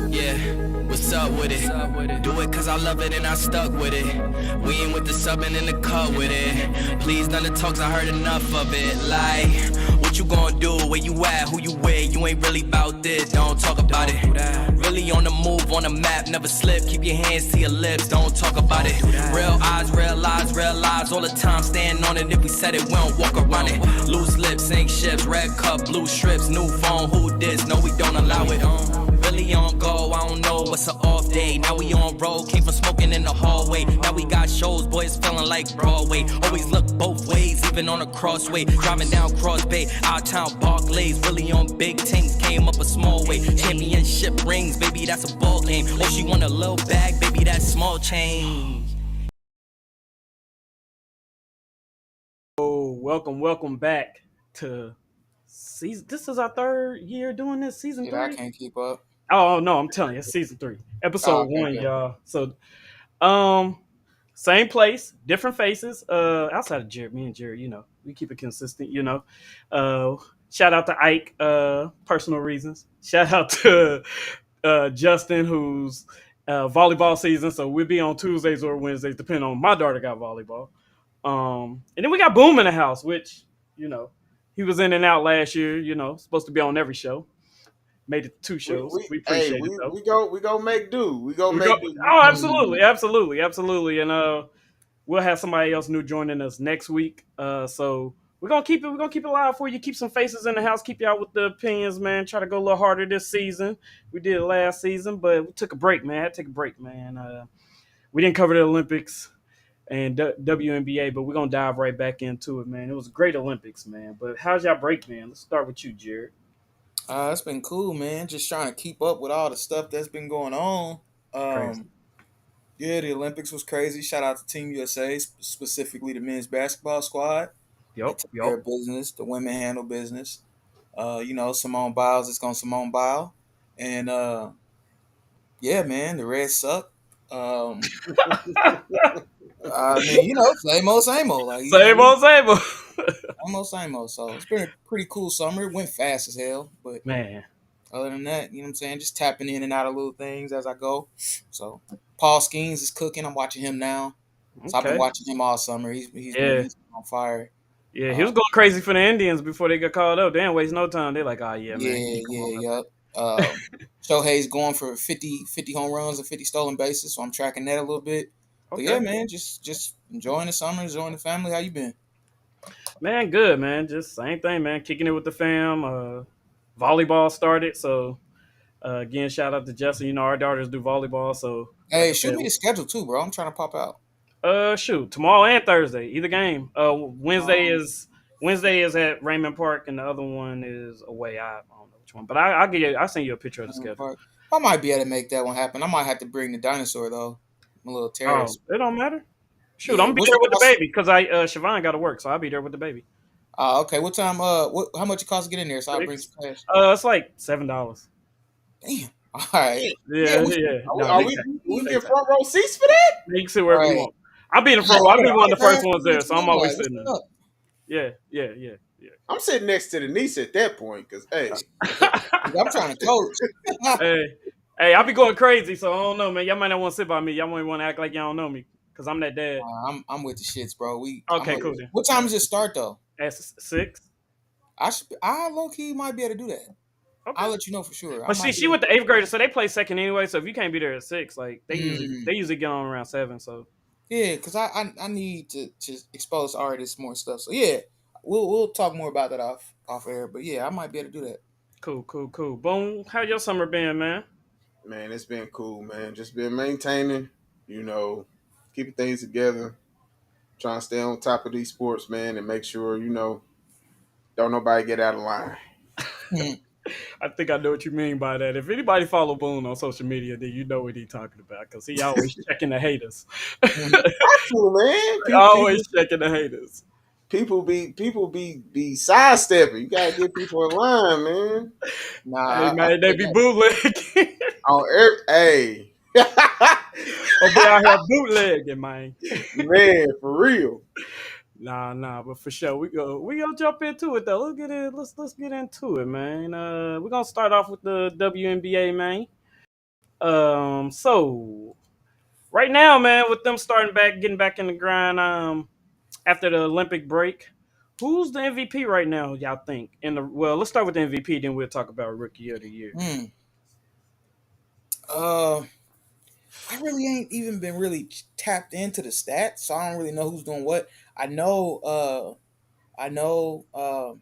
Yeah, what's up with it? Do it cause I love it and I stuck with it. We ain't with the subbing in the cut with it. Please, none of the talks, I heard enough of it. Like, what you gonna do? Where you at? Who you with? You ain't really about this, don't talk about it. Really on the move, on the map, never slip. Keep your hands to your lips, don't talk about it. Real eyes, real lies all the time. Stand on it, if we said it, we don't walk around it. Loose lips, sink ships, red cup, blue strips, new phone, who this? No, we don't allow it. Really on go, I don't know what's an off day. Now we on road, came from smoking in the hallway. Now we got shows, boys feeling like Broadway. Always look both ways, even on a crossway. Driving down Cross Bay, out town Barclays. Really on big things, came up a small way. Championship rings, baby, that's a ball game. Oh, she want a little bag, baby, that's small change. Oh, welcome back to season. This is our third year doing this, season Yeah, I three. can't keep up. Oh no, I'm telling you, it's season 3, Oh, episode okay, 1, okay. y'all. So, um, same place, different faces. Outside of Jared, me and Jared, we keep it consistent. Shout out to Ike, personal reasons. Shout out to Justin, who's volleyball season. So we'll be on Tuesdays or Wednesdays, depending on my daughter got volleyball. And then we got Boom in the house, which you know he was in and out last year. Supposed to be on every show. Made it 2 We, shows. we We hey appreciate it we though. we go we go make do. We go We go. make do. Oh, Mm. absolutely, and we'll have somebody else new joining us next week. So we're gonna keep it live for you. Keep some faces in the house. Keep y'all with the opinions, man. Try to go a little harder this season. We did it last season, but we took a break, man. I had to take a break, man. We didn't cover the Olympics and WNBA, but we're gonna dive right back into it, man. It was a great Olympics, man. But how's y'all break, man? Let's start with you, Jared. It's been cool, man. Just trying to keep up with all the stuff that's been going on. Crazy. Um, yeah, the Olympics was crazy. Shout out to Team USA, specifically the men's basketball squad. They Yup, took care yup. of business. The women handle business. Simone Biles is going to Simone Bile, and yeah, man, the Reds suck. Um, I mean, same old, same old. Like Same we old, same old. almost same old. So it's been a pretty cool summer. It went fast as hell, but Man, other than that, you know what I'm saying? Just tapping in and out of little things as I go. So Paul Skeens is cooking. I'm watching him now. So I've been okay. watching him all summer. Yeah. He's on fire. Yeah, he Uh, was going crazy for the Indians before they got called up. They didn't waste no time. They're like, oh, yeah, man, he yeah, can come on yeah, up. yep. Shohei's going for 50 home runs and 50 stolen bases, so I'm tracking that a little bit. But yeah, Okay. man, just enjoying the summer, enjoying the family. How you been? Man, good, man. Just same thing, man. Kicking it with the fam. Volleyball started. So, again, shout out to Justin. Our daughters do volleyball. So, like Hey, I shoot said, me the schedule too, bro. I'm trying to pop out. shoot, tomorrow and Thursday, either game. Wednesday Um, is at Raymond Park, and the other one is away. I don't know which one, but I'll send you a picture of the schedule. I might be able to make that one happen. I might have to bring the dinosaur though. My little Oh, terrace. it don't matter. Shoot, I'm Yeah. gonna be What's there the with the cost? baby because Siobhan got to work, so I'll be there with the baby. Okay. What time? How much it costs to get in there? So I'll bring 6. some cash. It's like $7. Damn. All right. Yeah. Yeah, yeah. Are we, No, are they we, tax. we They get tax. front row seats for that? You can sit All wherever you right. want. I'll be in the Yeah. front row. I'll be one of the All right, first man. ones there, so I'm always Like, sitting there. Yeah, yeah, yeah, yeah. I'm sitting next to the niece at that point because hey, I'm trying to coach. hey, hey, I'll be going crazy, so I don't know, man. Y'all might not want to sit by me. Y'all might want to act like y'all don't know me because I'm that dad. I'm with the shits, bro. Okay, cool then. What time does it start though? At 6. I low key might be able to do that. Okay. I'll let you know for sure. I But see, might be she able with the 8th graders, so they play second anyway. So if you can't be there at 6, like they usually to. they usually get on around 7. So Yeah, because I need to expose artists more stuff. So yeah, we'll talk more about that off air. But yeah, I might be able to do that. cool. Boom. How your summer been, man? man, it's been cool, man. Just been maintaining, you know, keeping things together, trying to stay on top of these sports, man, and make sure don't nobody get out of line. I think I know what you mean by that. If anybody follow Boone on social media, then you know what he talking about because he always checking the haters. Cool, man. Always checking the haters. People be sidestepping. You gotta get people in line, man. Hey Nah, I man, they feel be that. bootlegging. On every hey, Or be out here bootlegging, man. man, for real. Nah, but for sure we gonna jump into it though. Let's get into it, man. We're gonna start off with the WNBA, man. So right now, man, with them starting back, getting back in the grind, after the Olympic break, who's the MVP right now? Y'all think? Let's start with the MVP, then we'll talk about Rookie of the Year. Hmm. Uh, I really ain't even been really tapped into the stats, so I don't really know who's doing what. I know. I know. Uh,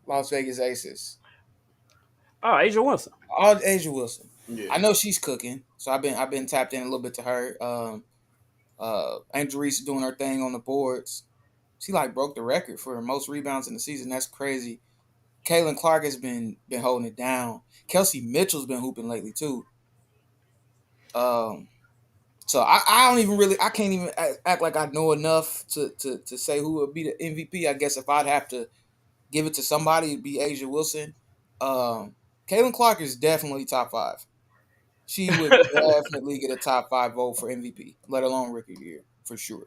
Las Vegas Aces. Oh, Asia Wilson. All Asia Wilson. Yeah. I know she's cooking, so I've been tapped in a little bit to her. Angel Reese doing her thing on the boards. She like broke the record for most rebounds in the season. That's crazy. Kaylin Clark has been holding it down. Kelsey Mitchell's been hooping lately too. Um, so I don't even really I can't even act like I know enough to say who would be the MVP. I guess if I'd have to give it to somebody, it'd be Asia Wilson. Kaylin Clark is definitely top five. She would definitely get a top five vote for MVP, let alone Rookie of the Year for sure.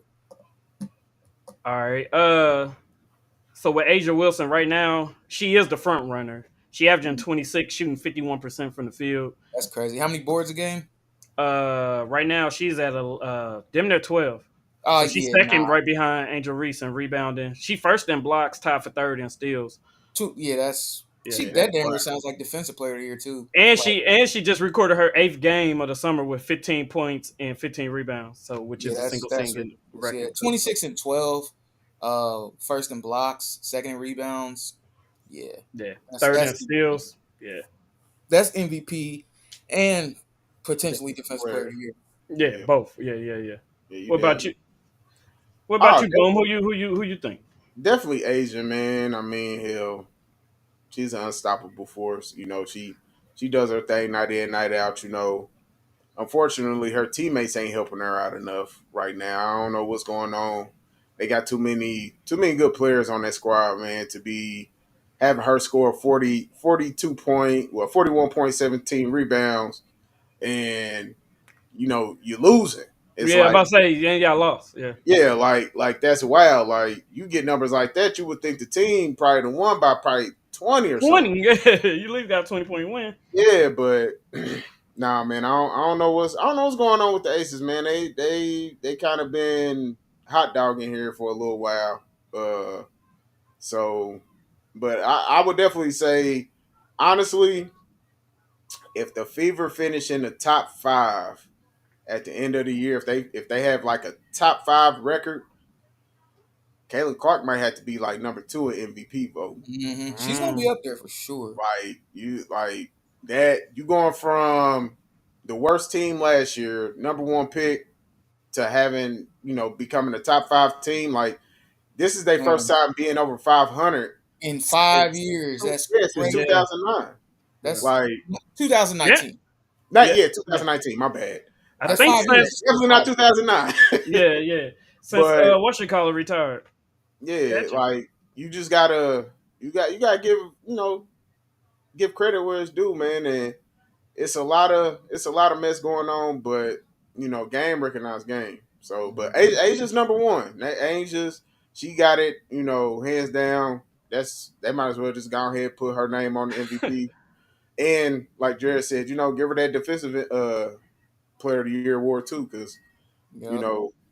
All right. So with Asia Wilson right now, she is the front runner. She averaging 26, shooting 51% from the field. That's crazy. How many boards a game? Right now she's at a damn near 12. Oh So she's yeah, second nah. right behind Angel Reese in rebounding. She first in blocks, tied for third in steals. Two. Yeah, that's Yeah. she. Yeah, That that's damn near fine. sounds like Defensive Player of the Year too. And Like, she just recorded her eighth game of the summer with 15 points and 15 rebounds. So which yeah, is a single that's season ridiculous. Yeah, record too. 26 and 12. First in blocks, second in rebounds. Yeah, Yeah. that's Third that's in steals. Yeah. that's MVP and Defensive potentially Defensive Player player. of the Year. Yeah, Yeah. both. Yeah. Yeah, you What about damn. you? What about Oh, you, Boom? Who you think? definitely Asian, man. I mean, hell, she's an unstoppable force. She does her thing night in, night out. Unfortunately, her teammates ain't helping her out enough right now. I don't know what's going on. They got too many good players on that squad, man, to be having her score 41.17 rebounds, and you're losing. It's Yeah, I'm like, about to say you ain't got lost. Yeah. yeah, like that's wild. Like, you get numbers like that, you would think the team probably done won by probably 20 or something. 20. Yeah. You at least got a 20-point win. Yeah, but nah, man, I don't know what's going on with the Aces, man. They kind of been hot dogging here for a little while. So, but I would definitely say, honestly, if the Fever finish in the top five at the end of the year, if they have like a top five record, Kayla Clark might have to be like number two in MVP vote. She's gonna be Mm. up there for sure. Like that. You going from the worst team last year, number one pick, to having becoming a top five team. Like, this is their first Man, time being over 500 in since 5 years, that's since crazy. Yeah. 2009. Yeah. That's Like, Yeah. 2019. not Yeah. yet 2019. My bad. I That's think five Definitely, years. since That's definitely not 5 years. 2009. yeah. Since But what you call it retired. yeah, Gotcha. like, you just gotta you gotta give credit where it's due, man. And it's a lot of mess going on, but game recognized game. So, but Asia's number one. Asia's, she got it, hands down. They might as well just go ahead and put her name on the MVP. And like Jared said, give her that defensive player of the year award too, because Yep.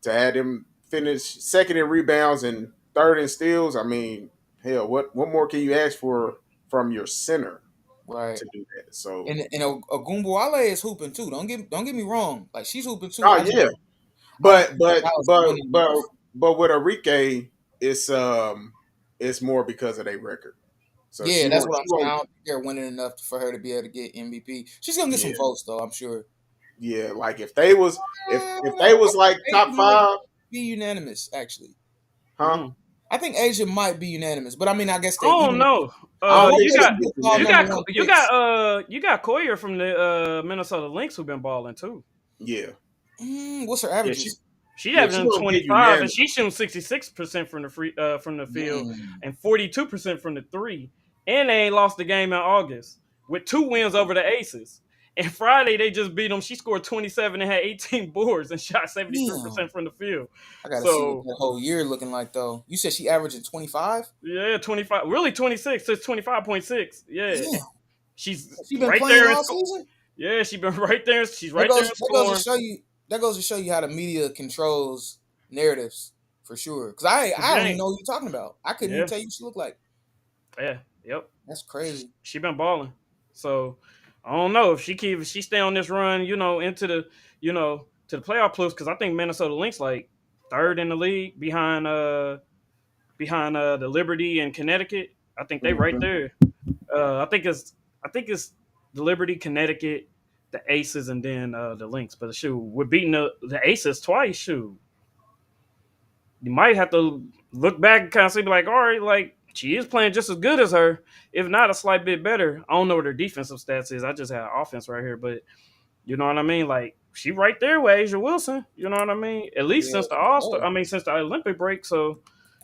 to have them finish second in rebounds and third in steals. I mean, hell, what more can you ask for from your center Right. to do that? So, And Ogunbowale is hooping too. Don't get me wrong. Like, she's hooping too. oh I just yeah. I don't But think but Dallas but winning but enough. but with Enrique, it's more because of their record. So Yeah, she that's won't what she I'm saying. I won't don't think they're winning enough for her to be able to get MVP. She's gonna get some yeah, votes though, I'm sure. yeah. Like, if they was if they I was think like top Asia might five, be unanimous, actually. huh? Mm. I think Asia might be unanimous, but I mean, I guess I they don't even know. I don't before think You this, got she she's was all you number got unanimous. one you picks. got you got Coyer from the Minnesota Lynx who been balling too. Yeah, What's her Yeah, she averages? she yeah. She having gonna get 25 and unanimous. she's shooting 66% from the field Mm, and 42% from the three. And they ain't lost the game in August with two wins over the Aces. And Friday they just beat them. She scored 27 and had 18 boards and shot damn. 73% from the field. I gotta see what So that whole year looking like though. You said she averaging 25? yeah, 25, really 26, so it's 25.6. Yeah. Damn. She's She been right playing there in all score. season. Yeah, she's been right there. She's That right there goes in that goes to scoring. show you how the media controls narratives for sure. Because The I don't even game. know what you're talking about. I couldn't even Yeah, tell you what she looked like. yeah, yep. That's crazy. She been balling. So I don't know if she stay on this run, into the to the playoff plus because I think Minnesota Lynx like third in the league behind the Liberty and Connecticut. I think they right Mhm. there. I think it's the Liberty, Connecticut, the Aces, and then the Lynx. But shoot, we're beating the Aces twice. Shoot, you might have to look back and kind of see, like, all right, like she is playing just as good as her, if not a slight bit better. I don't know what her defensive stats is. I just had offense right here, but you know what I mean. Like she right there with Asia Wilson. You know what I mean. At least Yeah, since the for All Star. sure. I mean, since the Olympic break. So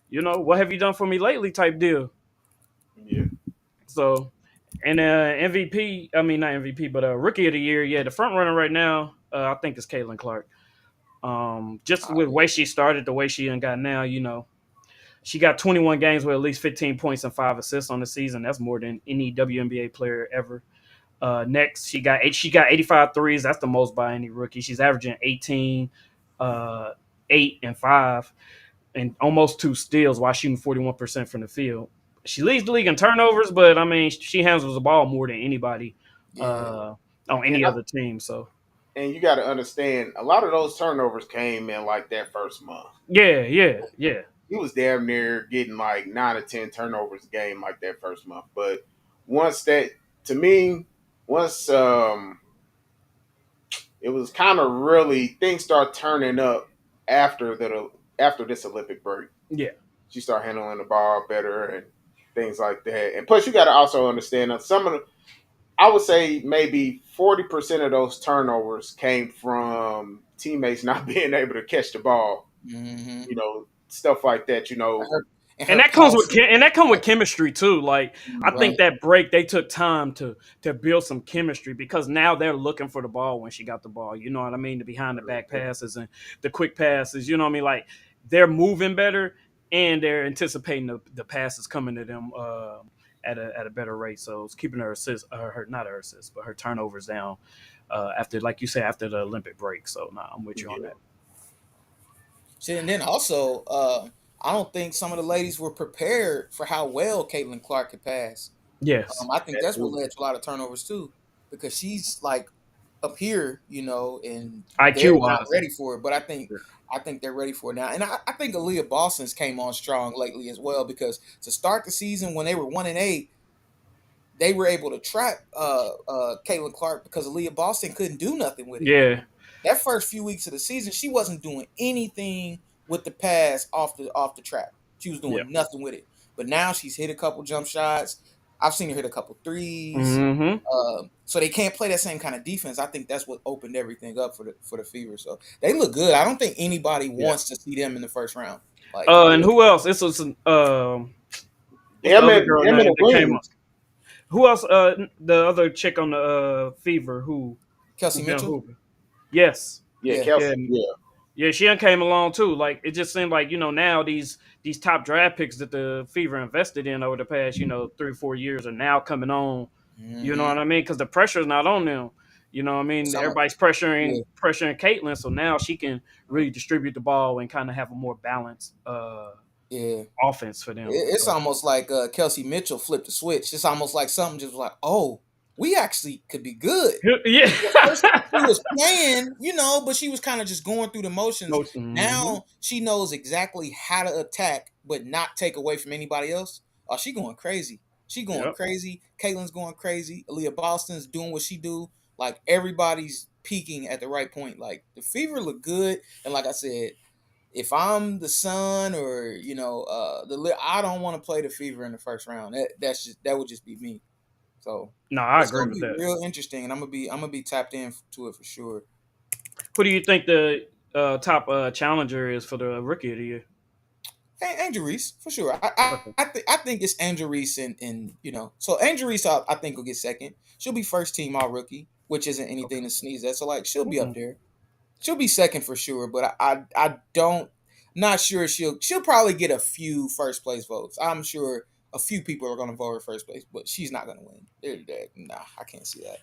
what have you done for me lately? Type deal. Yeah. So and MVP. I mean, not MVP, but Rookie of the Year. Yeah, the front runner right now. I think is Caitlin Clark. Just Oh, with the yeah. way she started, the way she got now, she got 21 games with at least 15 points and 5 assists on the season. That's more than any WNBA player ever. Next, she got 85 threes. That's the most by any rookie. She's averaging 18, 8, and 5, and almost 2 steals while shooting 41% from the field. She leads the league in turnovers, but I mean, she handles the ball more than anybody Yeah. uh, on And any other team. So, you got to understand, a lot of those turnovers came in like that first month. yeah, yeah, yeah. He was damn near getting like 9 or 10 turnovers a game like that first month. But once that, to me, once it was kind of really things start turning up after this Olympic break. Yeah. She started handling the ball better and things like that. And plus, you got to also understand that some of the, I would say maybe 40% of those turnovers came from teammates not being able to catch the ball. Mm-hmm. Stuff like that. And Her that comes with passing. chemistry too. Like I Right. think that break they took time to build some chemistry because now they're looking for the ball when she got the ball. You know what I mean? The behind the back passes and the quick passes. You know what I mean? Like they're moving better and they're anticipating the passes coming to them at a better rate. So it's keeping her assists, her not her assists, but her turnovers down after, like you said, after the Olympic break. So nah, I'm with you on Yeah, that. See, and then also, I don't think some of the ladies were prepared for how well Caitlin Clark could pass. Yes, I think that that's what too. led to a lot of turnovers too, because she's like up here, and they're IQ not wise. ready for it. But I think they're ready for it now, and I think Aaliyah Boston's came on strong lately as well because to start the season when they were 1-8, they were able to trap Caitlin Clark because Aaliyah Boston couldn't do nothing with it. Yeah, That first few weeks of the season, she wasn't doing anything with the pass off the trap. She was yeah. doing nothing with it. But now she's hit a couple jump shots. I've seen her hit a couple threes. Mm-hmm. So they can't play that same kind of defense. I think that's what opened everything up for the Fever. So they look good. I don't think anybody Yeah. wants to see them in the first round. Like And who else? This was what's the other girl Them and name the that came up? wings. Who else? The other chick on the Fever who Kelsey been Mitchell. hooping? Yes, Yeah, Yeah. yeah, Kelsey. Yeah, yeah. She done came along too. Like it just seemed like now these top draft picks that the Fever invested in over the past 3 or 4 years are now coming on. You know Mm-hmm. what I mean? Because the pressure is not on them. You know what I mean? Some of Everybody's yeah. pressuring Caitlyn, so now she can really distribute the ball and kind of have a more balanced Yeah. offense for them. It's almost like Kelsey Mitchell flipped the switch. It's almost like something just like, oh, we actually could be good. Yeah. At first, she was playing, but she was kind of just going through the motions. Mhm. Now she knows exactly how to attack, but not take away from anybody else. Oh, she going crazy. She going Yep. crazy. Caitlin's going crazy. Aaliyah Boston's doing what she do. Like everybody's peaking at the right point. Like the Fever look good, and like I said, if I'm the Sun or I don't want to play the Fever in the first round. That would just be me. So No, I it's agree gonna with be that. real interesting, and I'm gonna be tapped in to it for sure. Who do you think the top challenger is for the rookie of the year? Angel Reese for sure. I think it's Angel Reese so Angel Reese I think will get second. She'll be first team all rookie, which isn't anything to sneeze at. So like she'll be up Mm-mm. there. She'll be second for sure, but I don't not sure she'll probably get a few first place votes. I'm sure a few people are going to vote her first place, but she's not going to win. Nah, I can't see that.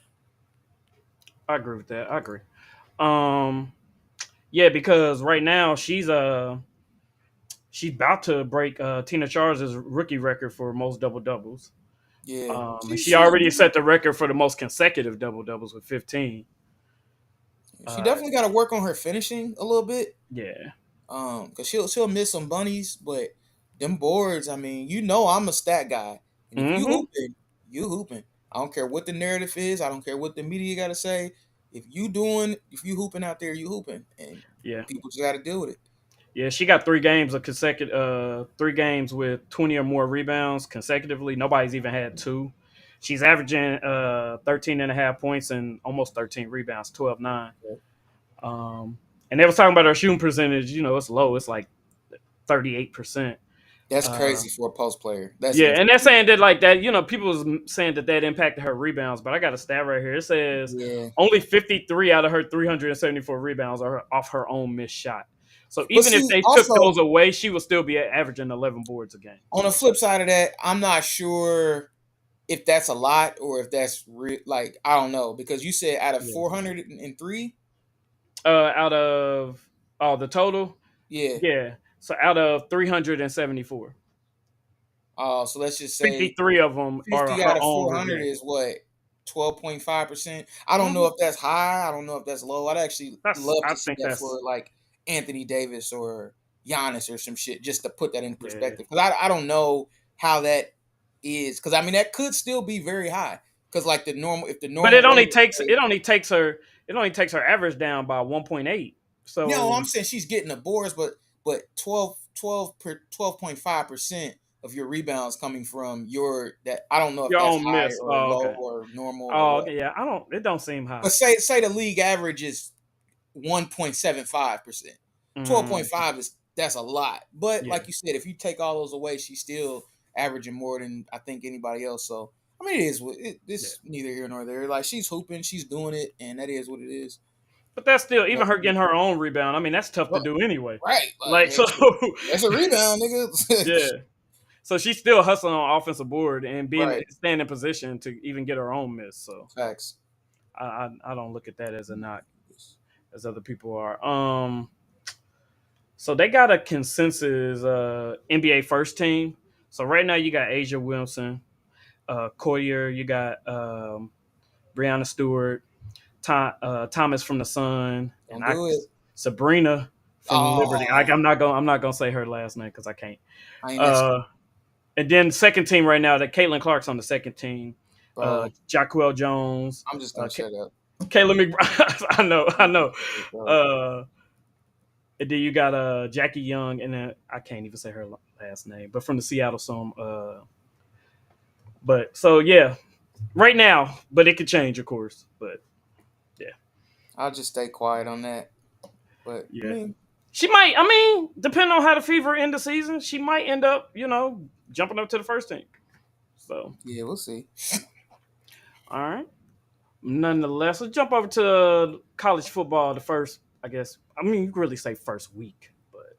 I agree with that. I agree. Um, yeah, because right now she's about to break Tina Charles' rookie record for most double doubles. Yeah, And she she she's already set the record for the most consecutive double doubles with 15. she Uh, definitely got to work on her finishing a little bit. yeah. Cause she'll miss some bunnies, but them boards, I mean, you know, I'm a stat guy, and if you Mm-hmm. hooping, you hooping. I don't care what the narrative is. I don't care what the media got to say. If you hooping out there, you hooping, and Yeah. people just got to deal with it. Yeah, she got 3 games of consecutive 3 games with 20 or more rebounds consecutively. Nobody's even had two. She's averaging 13 and a half points and almost 13 rebounds, 12-9. And they was talking about her shooting percentage, it's low. It's like 38%. That's Uh, crazy for a post player. That's yeah, and they're insane. saying that like that, people was saying that impacted her rebounds, but I got a stat right here. It says Yeah, only 53 out of her 374 rebounds are off her own missed shot. So but even if see, they took also those away, she would still be averaging 11 boards a game. on the flip side of that, I'm not sure if that's a lot or if that's like I don't know because you said out of Yeah. 403, Out of the total, yeah. yeah. So out of 374, So let's just say 53 of them are 50 out her of own 400 rebound. is what 12.5%. I don't know Mhm. if that's high. I don't know if that's low. I'd actually love I to see think that for that's like Anthony Davis or Giannis or some shit, just to put that in yeah. perspective. Because I don't know how that is. Because I mean that could still be very high. Because like the But normal rate is it say, only takes her average down by 1.8. no, I'm So saying she's getting the boards, but 12.5% of your rebounds coming from your that I don't know if your that's own high miss. or Oh, low okay. or normal or Oh, what. okay. Yeah, I don't. It don't seem But high. say the league average is 1.75%. Mm, 12.5 is that's a lot. But yeah, like you said, if you take all those away, she's still averaging more than I think anybody else. So I mean, it is what yeah. this neither here nor there. Like she's hooping, she's doing it, and that is what it is. But that's still But, even her getting her own rebound. I mean, that's tough to well, do anyway. right, like Like so, that's a rebound, nigga. yeah. So she's still hustling on offensive board and being Right, staying in position to even get her own miss. So facts. I don't look at that as a knock as other people are. So they got a consensus NBA first team. So right now you got Asia Wilson, Collier, you got Brianna Stewart, Thomas from the Sun, and Don't do it. Sabrina from Liberty. Oh, I'm not gonna say her last name because I can't. I ain't messing, Uh, and then second team right now that Caitlin Clark's on the second team. bro. Jaquel Jones, I'm just gonna shut up. Caitlin McBride. I know. Bro. Uh, and then you got Jackie Young, and then I can't even say her last name, but from the Seattle Storm. But so yeah, right now, but it could change, of course. But yeah, I'll just stay quiet on that. But I yeah. mean, She might. I mean, depending on how the Fever end the season, she might end up, jumping up to the first team. So, yeah, we'll see. all right. Nonetheless, let's jump over to college football. The first, I guess. I mean, you could really say first week, but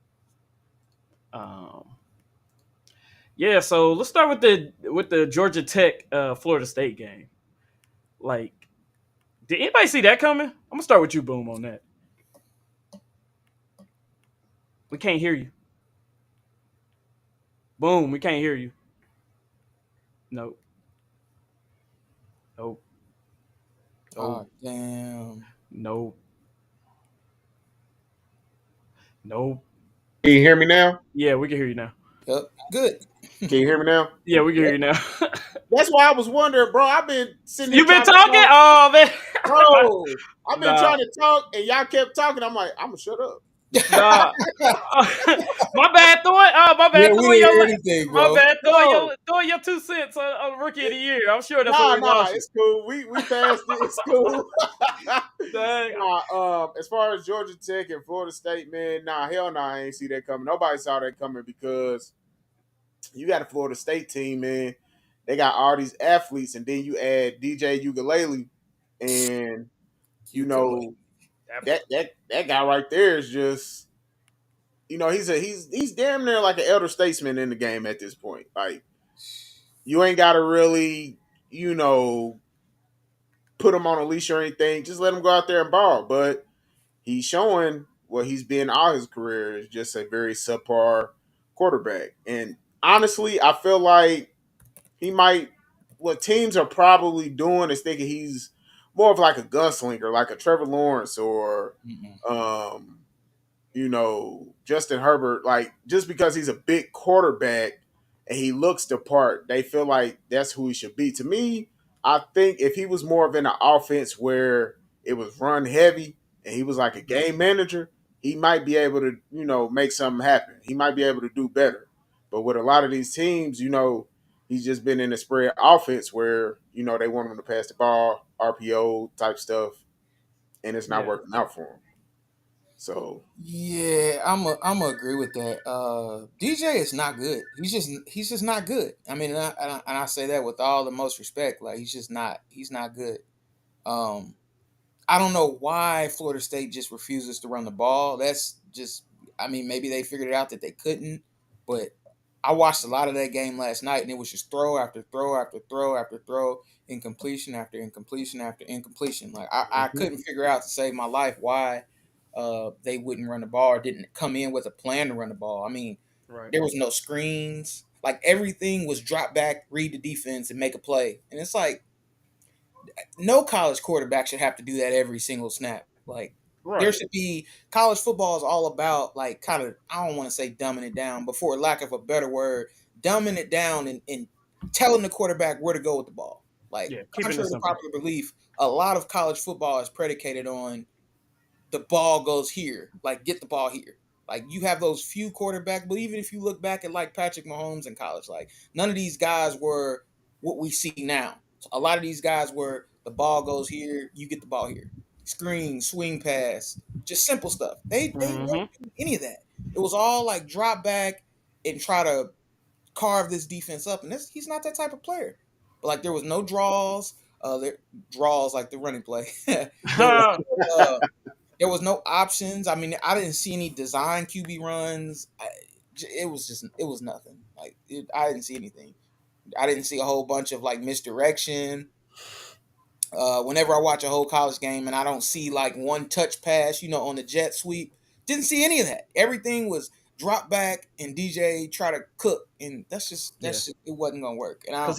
yeah. So let's start with the Georgia Tech Florida State game. Like, did anybody see that coming? I'm gonna start with you, Boom, on that. We can't hear you. Boom, we can't hear you. Nope. Nope. Nope. Oh damn. Nope. Nope. Can you hear me now? Yeah, we can hear you now. Yep. Good. Can you hear me now? Yeah, we can Yep. hear you now. That's why I was wondering, bro. I've been sitting here You been trying to talking? talk. Oh man. Bro, I've been Nah, trying to talk and y'all kept talking. I'm like, I'm gonna shut up. nah. My bad. My Yeah, bad. we didn't hear anything, My bro. bad. No, Throwing your 2 cents on rookie of the year. I'm sure that's what nah, we nah, lost you. it's cool. We passed it. It's cool. Dang. As far as Georgia Tech and Florida State, man, nah, hell nah, I ain't see that coming. Nobody saw that coming because you got a Florida State team, man. They got all these athletes, and then you add DJ Ugalele, and you You could look. know that guy right there is just, he's damn near like an elder statesman in the game at this point. Like, You ain't got to really, you know, put him on a leash or anything. Just let him go out there and ball. But he's showing what he's been all his career is just a very subpar quarterback. And honestly, I feel like he might. What teams are probably doing is thinking he's more of like a gunslinger, like a Trevor Lawrence or Mm-mm. um, Justin Herbert, like just because he's a big quarterback and he looks the part, they feel like that's who he should be. To me, I think if he was more of in an offense where it was run heavy and he was like a game manager, he might be able to, make something happen. He might be able to do better. But with a lot of these teams, he's just been in a spread offense where, they want him to pass the ball, RPO type stuff, and it's not Yeah. working out for him. So Yeah, I'm a agree with that. DJ is not good. He's just not good. I mean, and I say that with all the most respect. Like he's not good. Um, I don't know why Florida State just refuses to run the ball. That's just, I mean, maybe they figured out that they couldn't, but I watched a lot of that game last night, and it was just throw after throw after throw after throw, incompletion after incompletion after incompletion. Like I couldn't figure out to save my life why they wouldn't run the ball or didn't come in with a plan to run the ball. I mean, Right. there was no screens. Like everything was drop back, read the defense, and make a play. And it's like no college quarterback should have to do that every single snap. Like there Right. should be college football is all about like kind of I don't want to say dumbing it down, but for lack of a better word, dumbing it down and telling the quarterback where to go with the ball. Like Yeah. Keeping it contrary to simple. popular belief, a lot of college football is predicated on the ball goes here, like get the ball here. Like you have those few quarterbacks, but even if you look back at like Patrick Mahomes in college, like none of these guys were what we see now. So a lot of these guys were the ball goes here, you get the ball here. Screen, swing pass, just simple stuff. They weren't Mm-hmm. doing any of that. It was all like drop back and try to carve this defense up, and he's not that type of player. But like there was no draws, there draws like the running play. there was there was no options. I mean, I didn't see any design QB runs. It was nothing. Like I didn't see anything. I didn't see a whole bunch of like misdirection. Whenever I watch a whole college game and I don't see like one touch pass, on the jet sweep, didn't see any of that. Everything was drop back and DJ try to cook, and Yeah. it wasn't gonna work. And I Because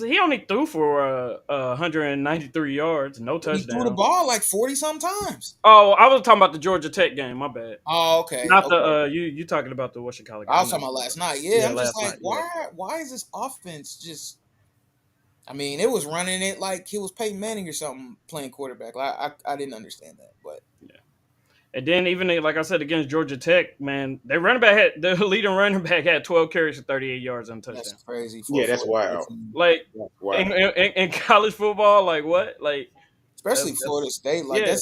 he only threw for 193 yards, no he threw the touchdowns. ball like 40 sometimes. Oh, I was talking about the Georgia Tech game. My bad. Oh, okay, Not the okay. you talking about the whatchamacallit I game. was talking about last night. Yeah, Yeah, I'm just last like, night. Yeah. why is this offense just? I mean, it was running it like he was Peyton Manning or something playing quarterback. I didn't understand that, but Yeah. And then even like I said against Georgia Tech, man, their running back had the leading running back had 12 carries for 38 yards and a that's touchdown. crazy for a yeah, that's Florida State wild. team, Like That's in, wild. in, in college football, like what? Like especially Florida that's State. Like yeah,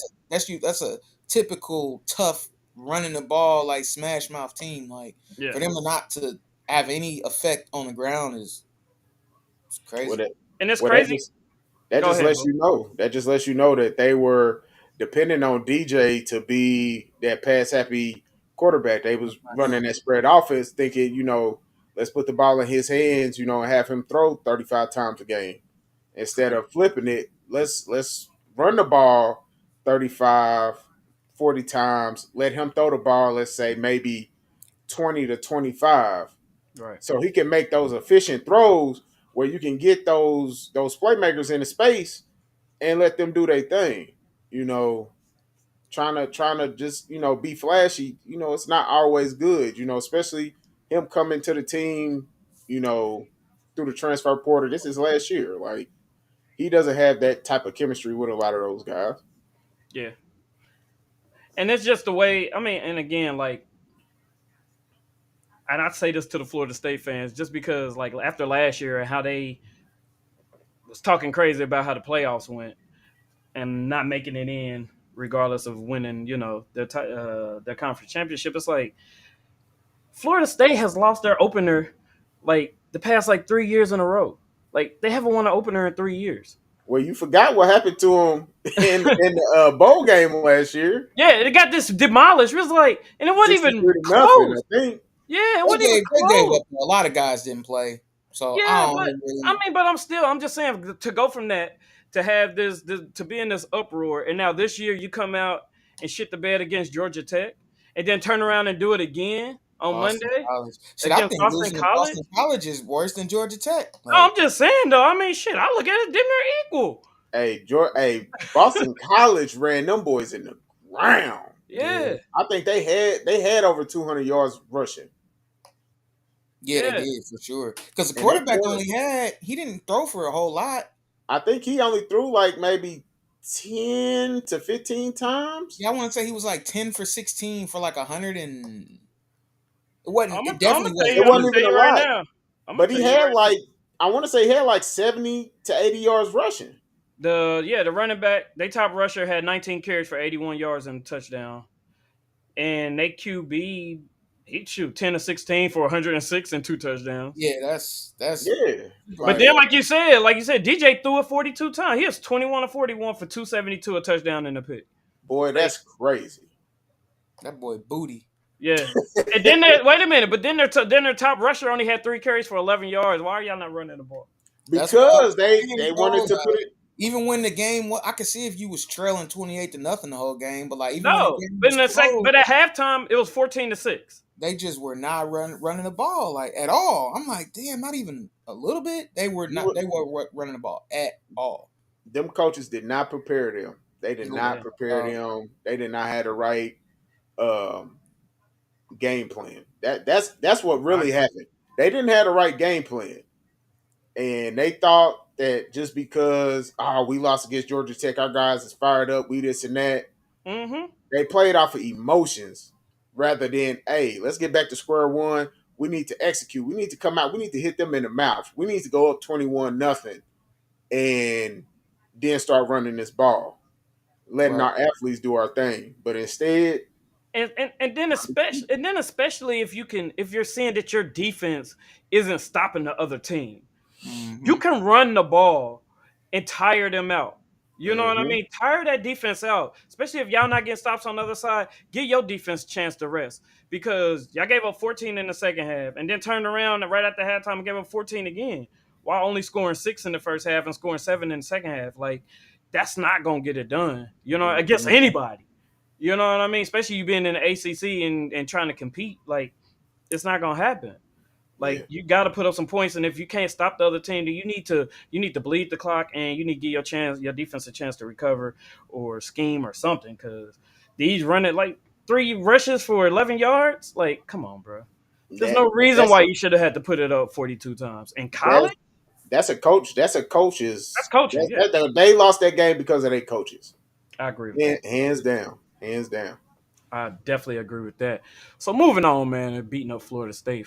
that's a typical tough running the ball like smash mouth team. Like yeah. for them to not to have any effect on the ground is Well, crazy. that, And it's well, that crazy. just that Go just ahead, lets bro. you know. That just lets you know that they were depending on DJ to be that pass happy quarterback. They was Not him. running that spread offense, thinking, let's put the ball in his hands, and have him throw 35 times a game instead Correct. of flipping it. Let's run the ball 35, 40 times. Let him throw the ball. Let's say maybe 20 to 25 Right. so he can make those efficient throws where you can get those playmakers in the space and let them do their thing. You know, trying to just be flashy. It's not always good. Especially him coming to the team. You know, through the transfer portal. This is last year. Like he doesn't have that type of chemistry with a lot of those guys. Yeah. And it's just the way. I mean, and again, like, and I say this to the Florida State fans, just because like after last year and how they was talking crazy about how the playoffs went and not making it in, regardless of winning, their conference championship. It's like Florida State has lost their opener like the past like 3 years in a row. Like they haven't won an opener in 3 years. Well, you forgot what happened to him in the bowl game last year. Yeah, it got this demolished. It was like, and it wasn't even 63 to nothing, close. I think. Yeah, it wasn't even They gave close. up. A lot of guys didn't play. So I Yeah, don't but really. I'm just saying to go from that to have this to be in this uproar, and now this year you come out and shit the bed against Georgia Tech, and then turn around and do it again on Boston Monday College. Shit, I against think Boston losing to College. Boston College is worse than Georgia Tech. No, Like, I'm just saying though. I mean, shit, I look at it, damn near equal. Hey, Boston College ran them boys in the ground. yeah, Yeah, I think they had over 200 yards rushing, yeah, they yeah. did for sure. Because the and that quarterback quarter, only had he didn't throw for a whole lot. I think he only threw like maybe 10 to 15 times. Yeah, I want to say he was like 10 for 16 for like 100 and it wasn't. I'm It gonna definitely tell wasn't you. It I'm gonna wasn't tell even a you right lot, now. I'm gonna but he tell you had right now. like I want to say he had like 70 to 80 yards rushing. The running back, they top rusher had 19 carries for 81 yards and a touchdown. And they QB, he'd shoot 10 to 16 for 106 and two touchdowns. Yeah, that's Yeah, But like then, like you said, DJ threw it 42 times. He was 21 to 41 for 272, a touchdown in the pick. boy, Like, that's crazy. that boy booty. yeah. And then wait a minute, but then their top rusher only had 3 carries for 11 yards. Why are y'all not running the ball? That's what I Because was they saying, bro. wanted to put Like, it. even when the game, I could see if you was trailing 28-0 the whole game, but like even when the No, game but was close, but at halftime it was 14-6. they just were not running the ball like at all. I'm like, damn, not even a little bit. They were You not. would, They were running the ball at all. them coaches did not prepare them. They did No, not Yeah, prepare them. They did not have the right um, game plan. That's what I really agree. happened. They didn't have the right game plan, and they thought that just because we lost against Georgia Tech, our guys is fired up, we this and that. Mm-hmm. They played off of emotions rather than, hey, let's get back to square one. We need to execute. We need to come out. We need to hit them in the mouth. We need to go up 21-0 and then start running this ball, letting right. our athletes do our thing. But instead, And then especially if you're seeing that your defense isn't stopping the other team, you Hmm. can run the ball and tire them out. You know what I mhm, mean? Tire that defense out, especially if y'all not getting stops on the other side. Give your defense a chance to rest because y'all gave up 14 in the second half and then turned around and right after halftime and gave up 14 again while only scoring 6 in the first half and scoring 7 in the second half. Like that's not gonna get it done. You know, against mhm, anybody. You know what I mean? Especially you being in the ACC and trying to compete. Like it's not gonna happen. yeah, Like you got to put up some points, and if you can't stop the other team, then you need to bleed the clock, and you need to give your defense a chance to recover or scheme or something. Because these running like 3 rushes for 11 yards, like come on, bro. There's that no reason that's why you should have had to put it up 42 times in that college. that's a coach. That's a coach's. That's coaching. Yeah, They lost that game because of their coaches. I agree with that. Hands down, hands down. I definitely agree with that. So moving on, man, and beating up Florida State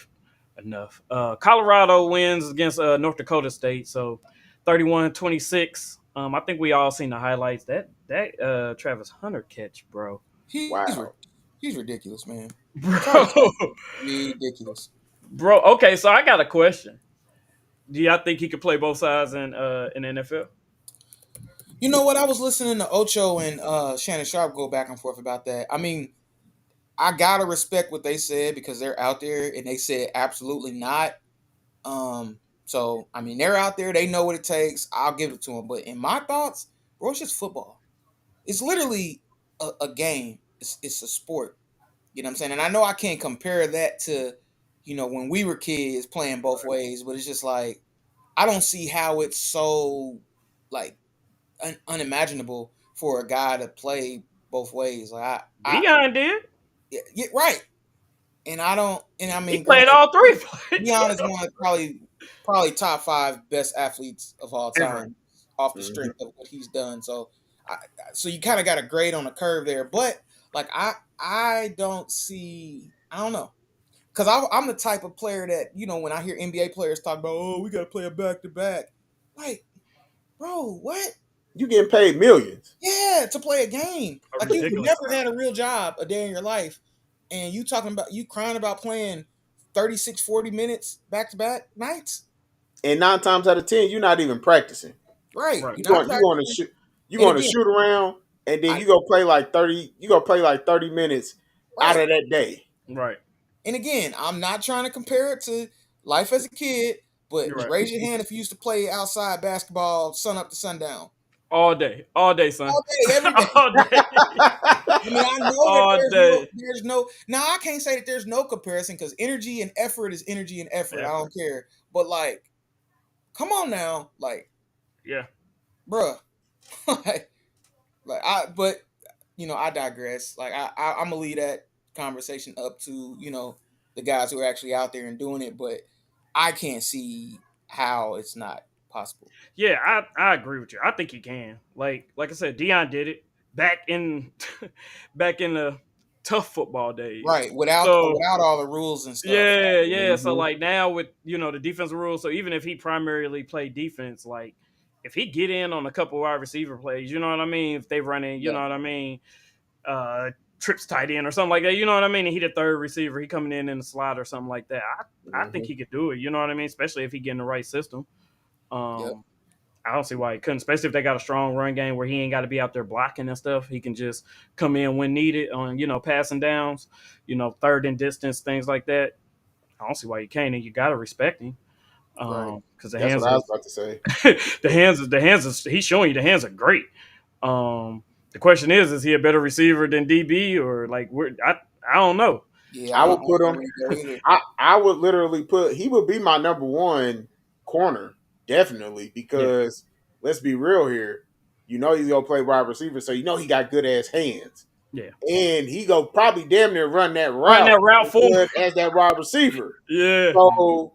enough. Colorado wins against North Dakota State, so 31-26. I think we all seen the highlights. That Travis Hunter catch, bro. He's Wow. he's ridiculous, man. Bro. Travis Hunter, ridiculous. Bro, okay, so I got a question. Do y'all think he could play both sides in NFL? You know what? I was listening to Ocho and Shannon Sharp go back and forth about that. I mean, I gotta respect what they said because they're out there and they said absolutely not. So I mean, they're out there. They know what it takes. I'll give it to them. But in my thoughts, bro, it's just football. It's literally a game. It's a sport. You know what I'm saying? And I know I can't compare that to, when we were kids playing both ways. But it's just like I don't see how it's so like unimaginable for a guy to play both ways. Like I Dion did. yeah, right. And I don't. And I He mean, played granted, all three plays. Deion is one of probably top five best athletes of all Ever. time, off the Mhm. strength of what he's done. So, so you kind of got a grade on the curve there. But like I don't see. I don't know. Because I'm the type of player that, when I hear NBA players talk about, oh, we got to play a back to back. Like, bro, what? You getting paid millions. Yeah, to play a game. A Like, you've ridiculous never amount. had a real job a day in your life. And you crying about playing 36, 40 minutes back to back nights? And 9 times out of 10, you're not even practicing. Right. Right. You're not You going to practicing. shoot. You And going to again, shoot around, and then I you go play like 30. You go play like 30 minutes out right. of that day. Right. And again, I'm not trying to compare it to life as a kid, But You're right. raise your hand if you used to play outside basketball, sun up to sundown, All day, son. all day, every day. All day, I mean, I know that all day. there's no. Now I can't say that there's no comparison because energy and effort is energy and effort. I Effort. don't care, but like, come on now, like, Yeah, bruh, like, but I digress. Like, I'm gonna leave that conversation up to the guys who are actually out there and doing it, but I can't see how it's not possible. yeah. I agree with you. I think he can. Like I said, Dion did it back in back in the tough football days. Right, without So without all the rules and stuff. yeah, yeah. So Mhm. like now with the defensive rules, so even if he primarily played defense, like if he get in on a couple wide receiver plays, you know what I mean? If they run in, you Yeah. know what I mean, uh trips tight end or something like that, you know what I mean? And he the third receiver, he coming in the slot or something like that. I think Mhm. he could do it, you know what I mean? Especially if he get in the right system. Yep. Um I don't see why he couldn't, especially if they got a strong run game where he ain't got to be out there blocking and stuff. He can just come in when needed on, passing downs, third and distance, things like that. I don't see why you can't, and you gotta respect him. Right. Because the That's hands what I was is about to say. the hands is he's showing you the hands are great. The question is he a better receiver than DB or like I don't know. Yeah, I I would don't put him. really know either. I would literally put. He would be my number one corner, definitely. Yeah, Because let's be real here. You know he's gonna play wide receiver, so you know he got good ass hands, yeah. and he go probably damn near run that Run route that route as for him. good as that wide receiver. Yeah, So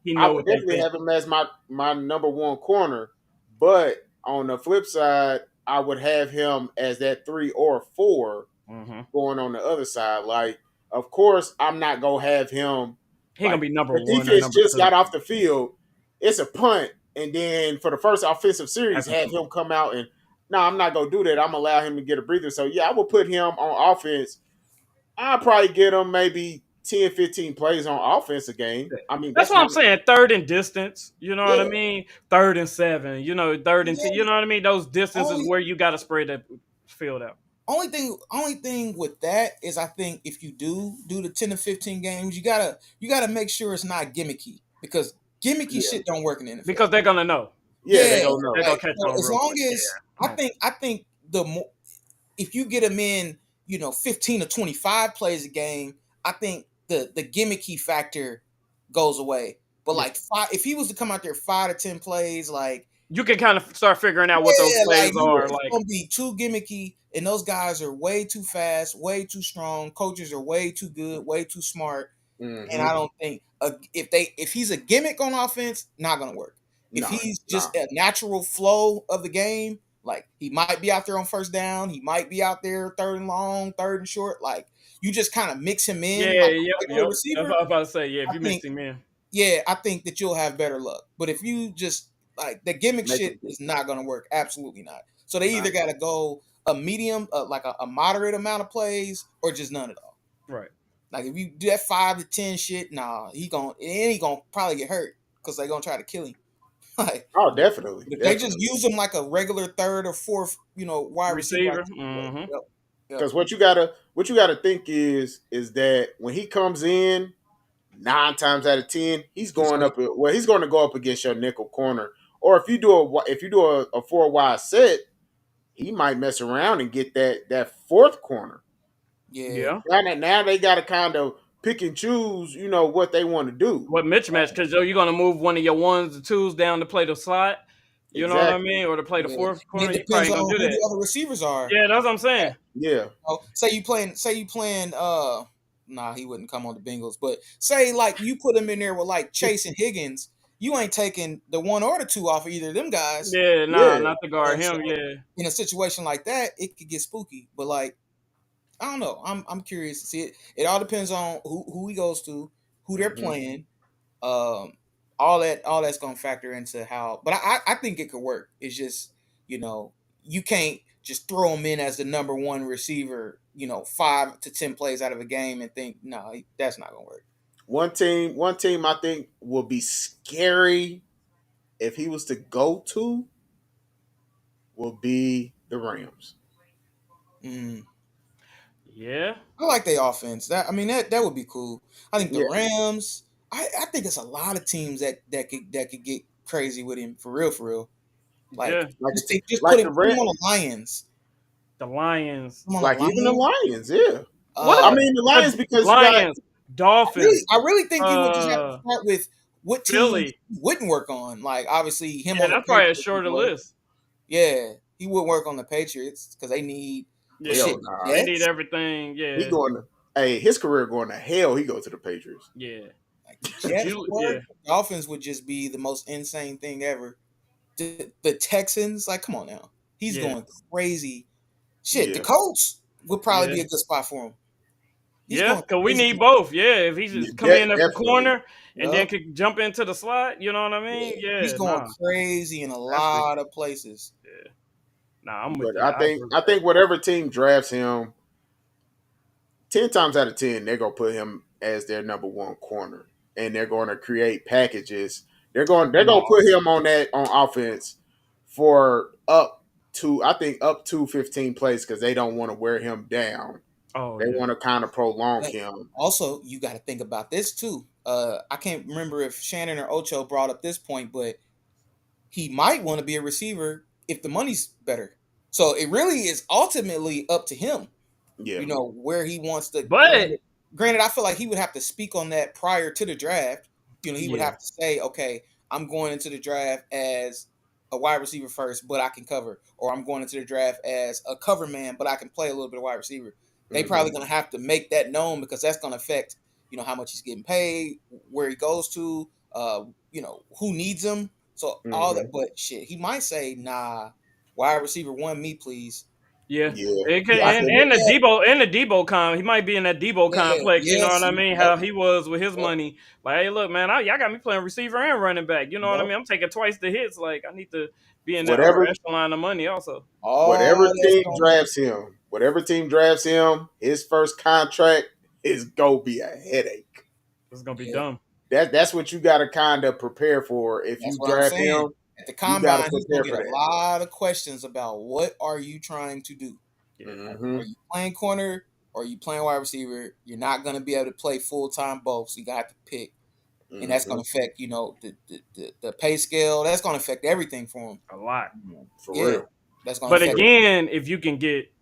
he I know would what they definitely think. have him as my number one corner. But on the flip side, I would have him as that 3 or 4 Hmm. going on the other side. Like, of course, I'm not gonna have him He gonna like be number the one or defense number just two. got off the field. It's a punt, and then for the first offensive series, That's a have him come out and no, I'm not gonna do that. I'm gonna allow him to get a breather. So yeah, I will put him on offense. I'll probably get him maybe 10, 15 plays on offense a game. I mean, That's that's what I'm not saying. Third and distance, you know what I yeah, mean. Third and 7, third and 10, you Yeah, know what I mean. Those distances only where you got to spread that field out. only thing with that is I think if you do the 10 to 15 games, you gotta make sure it's not gimmicky because gimmicky yeah, shit don't work in the Because NFL. they're gonna know. yeah. They Yeah, don't know. They're gonna like catch so on as real long quick. as Yeah. I think the more if you get him in, 15 to 25 plays a game, I think the gimmicky factor goes away. But Yeah. like if he was to come out there 5 to 10 plays, like You can kind of start figuring out what those yeah, like plays are. it's Like, gonna be too gimmicky, and those guys are way too fast, way too strong. Coaches are way too good, way too smart, and Mm-hmm. I don't think if he's a gimmick on offense, not gonna work. If No, he's no, just a natural flow of the game, like he might be out there on first down, he might be out there third and long, third and short. Like you just kind of mix him yeah, in like yep, a regular yep. That's what receiver. I was about to say. Yeah, if I you mix think him in, yeah, I think that you'll have better luck. But if you just like the gimmick make shit him is not going to work. Absolutely not. So they not. either got to go a medium, like a moderate amount of plays, or just none at all. right? Like if you do that 5 to 10 shit, nah, he gonna probably get hurt because they gonna try to kill him. Like Oh, definitely, if they just definitely. use him like a regular third or fourth, wide receiver, I Receiver. think it'll work. Mm-hmm. Yep. Yep. Because what you gotta think is that when he comes in 9 times out of 10, he's He's going gonna up. Well, he's going to go up against your nickel corner. Or if you do a 4 wide set, he might mess around and get that fourth corner. yeah. Yeah. Now they got to kind of pick and choose, what they want to do. What mismatch? Because you're gonna move one of your ones or twos down to play the slot. You know what I Exactly. mean, or to play the Yeah. fourth And corner. it You probably depends ain't gonna on do who that. the other receivers are. Yeah, that's what I'm saying. Yeah. Oh, say you playing nah, he wouldn't come on the Bengals, but say like you put him in there with like Chase and Higgins, you ain't taking the one or the two off of either of them guys. Yeah, nah, Yeah. not to guard So him. Yeah, in a situation like that, it could get spooky. But like, I don't know. I'm curious to see it. It all depends on who he goes to, who they're Hmm. playing. Um, all that's gonna factor into how. But I think it could work. It's just you know you can't just throw him in as the number one receiver. 5 to 10 plays out of a game and think no, that's not gonna work. One team I think will be scary if he was to go to will be the Rams. Mm. yeah. I like their offense. That I mean that would be cool. I think the Yeah. Rams. I think it's a lot of teams that could get crazy with him for real, for real. Like Yeah, Like just take, just like the put him Red, on the Lions. the Lions. Put him on the like even the Lions. Lions, yeah. I Uh, What? mean the The Lions because you got Lions, Dolphins, I really think you would just have to uh, start with what teams Philly. he wouldn't work on. Like obviously him Yeah, on the that's probably a Patriots, he shorter would. list. Yeah, he would work on the Patriots because they need well Yeah, shit hell the nah. they need Jets. everything. He Yeah, going to his career going to hell. He go to the Patriots. yeah. Like the But Jets you, would yeah, work. The Dolphins would just be the most insane thing ever. The Texans, like, come on now, he's yeah, going crazy. Shit, the Yeah, Colts would probably yeah. be a good spot for him. He's Yeah, going because we need crazy. both. Yeah, if he yeah, just come in at the definitely. corner and then Yup. could jump into the slot, you know what I Yeah. mean? He's Yeah, going nah, crazy in a definitely. lot of places. Yeah, nah, I'm with But you. I agree with I that. think whatever team drafts him, 10 times out of 10, they're gonna put him as their number one corner, and they're going to create packages. They're Yeah. going to put him on that on offense for up to I think up to 15 plays because they don't want to wear him down. Oh They yeah. want to kind of prolong But him. also, you got to think about this too. I can't remember if Shannon or Ocho brought up this point, but he might want to be a receiver if the money's better. So it really is ultimately up to him, Yeah. where he wants to. But Granted, I feel like he would have to speak on that prior to the draft. He would yeah, have to say, okay, I'm going into the draft as a wide receiver first, but I can cover, or I'm going into the draft as a cover man, but I can play a little bit of wide receiver. They probably Hmm. gonna have to make that known because that's gonna affect, how much he's getting paid, where he goes to, who needs him. So all that, Hmm. but shit, he might say, nah, wide receiver one, me please. yeah. Yeah. It can, You have I to and can. look and the at, Debo con, he might be in that Debo yeah, complex. You know what yes, I mean? yep, How he was with his yep, money. Like, hey, look, man, y'all got me playing receiver and running back. You know what I yep. mean? I'm taking twice the hits. Like, I need to be in that upper Whatever echelon of money also. whatever All that's team gonna drafts him, his first contract is gonna be a headache. It's gonna be yeah, dumb. That's what you got to kind of prepare for. If that's you what I'm draft saying. him, At the you got to combine, he's gonna prepare get for a that. lot of questions about what are you trying to do? Yeah. Hmm. Are you playing corner or are you playing wide receiver? You're not gonna be able to play full time both, so you got to pick. And that's Hmm. gonna affect, the pay scale. That's gonna affect everything for him. A lot. For Yeah. real. That's gonna But affect. again, if you can get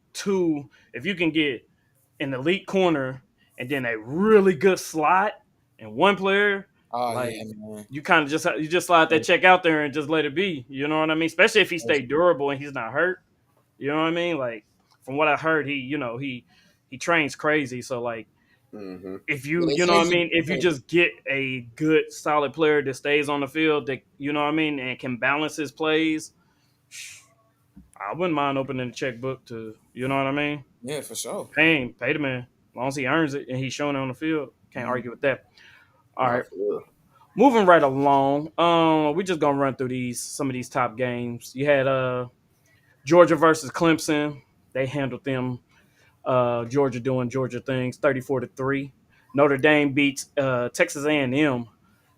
an elite corner and then a really good slot and one player, Oh yeah, like man. you kind of just slide that check out there and just let it be. You know what I mean? Especially if he stay durable and he's not hurt. You know what I mean? Like from what I heard, he trains crazy. So like Hmm. if Yeah, you they you know say what I mean, if you yeah. just get a good solid player that stays on the field that you know what I mean and can balance his plays, I wouldn't mind opening the checkbook to you know what I mean. Yeah, for sure. Pay the man. As long as he earns it and he's showing it on the field, can't Mhm. argue with that. All No, right, for real. moving right along. We just gonna run through some of these top games. You had Georgia versus Clemson. They handled them. Georgia doing Georgia things, 34-3. Notre Dame beats Texas A&M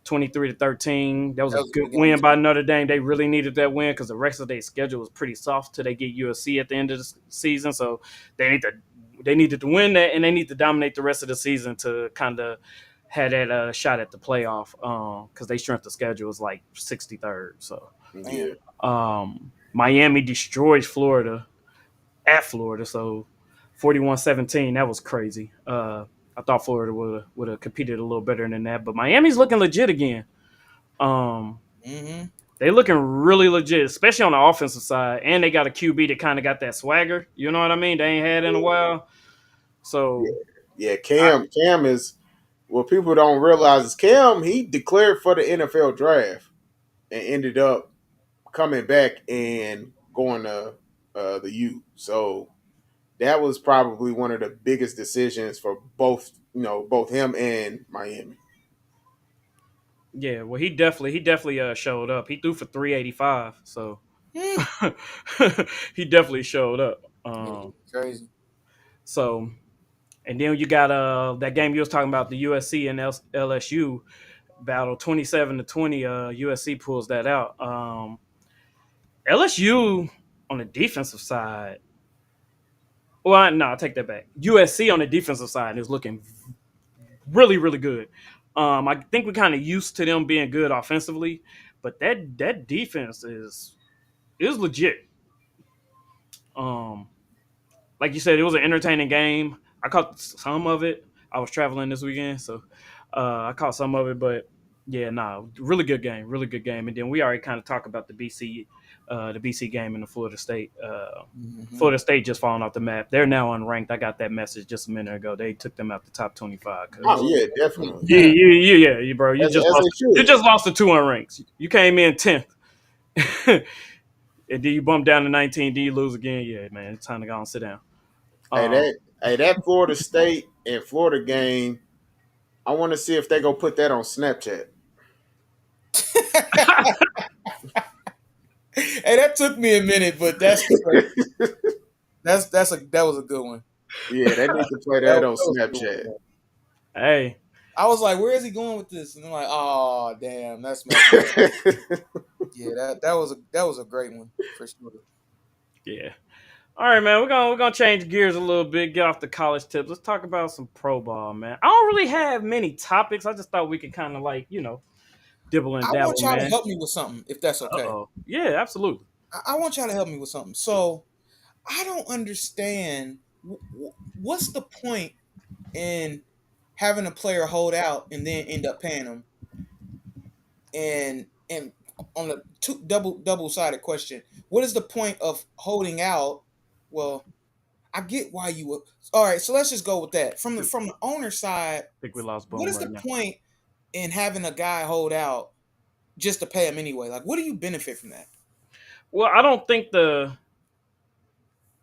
23-13. That was a That was a good good game win by too. Notre Dame. They really needed that win because the rest of their schedule was pretty soft till they get USC at the end of the season. So they needed to win that, and they need to dominate the rest of the season to kind of had that shot at the playoff because they strength of schedule is like 63rd. So Damn. Yeah. Miami destroys Florida at Florida. So 41-17, that was crazy. I thought Florida would have competed a little better than that, but Miami's looking legit again. Um, Hmm. they looking really legit, especially on the offensive side, and they got a QB that kind of got that swagger. You know what I mean? They ain't had in a while. Yeah. So Yeah. I, Cam is what people don't realize is Cam, he declared for the NFL draft and ended up coming back and going to the U. So that was probably one of the biggest decisions for both him and Miami. yeah, well, he definitely showed up. He threw for 385, so Hmm. he definitely showed up. Yeah, crazy. So and then you got that game you was talking about, the USC and LSU battle, 27-20. USC pulls that out. LSU on the defensive side. Well, no, I take that back. USC on the defensive side is looking really, really good. I think we kind of used to them being good offensively, but that defense is legit. Um, like you said, it was an entertaining game. I caught some of it. I was traveling this weekend, so I caught some of it. But yeah, nah, really good game. And then we already kind of talked about the BC game in the Florida State. Mm-hmm. Florida State just falling off the map. They're now unranked. I got that message just a minute ago. They took them out the top 25 Oh because yeah, definitely. bro, As they you should. just lost to two unranked. You came in 10th. And then you bump down to 19, then you lose again. Yeah, man, it's time to go and sit down. Hey, Um, that Florida State and Florida game, I want to see if they go put that on Snapchat. Hey, that took me a minute, but that's great. That was a good one. Yeah, they need to play That that on was a good Snapchat. one. hey, I was like, where is he going with this? And I'm like, oh damn, that's messed up. Yeah, that was a great one for sure. yeah. All right, man. We're gonna change gears a little bit. Get off the college tips. Let's talk about some pro ball, man. I don't really have many topics. I just thought we could kind of like dibble and I want dabble, y'all to man. help me with something, if that's Uh okay. oh. Yeah, absolutely. I want y'all to help me with something. So I don't understand what's the point in having a player hold out and then end up paying them. And on the double-sided question, what is the point of holding out? Well, I get why you would. All right, so let's just go with that. From the owner side, Think we lost what Boom is the right now. point in having a guy hold out just to pay him anyway? Like, what do you benefit from that? Well, I don't think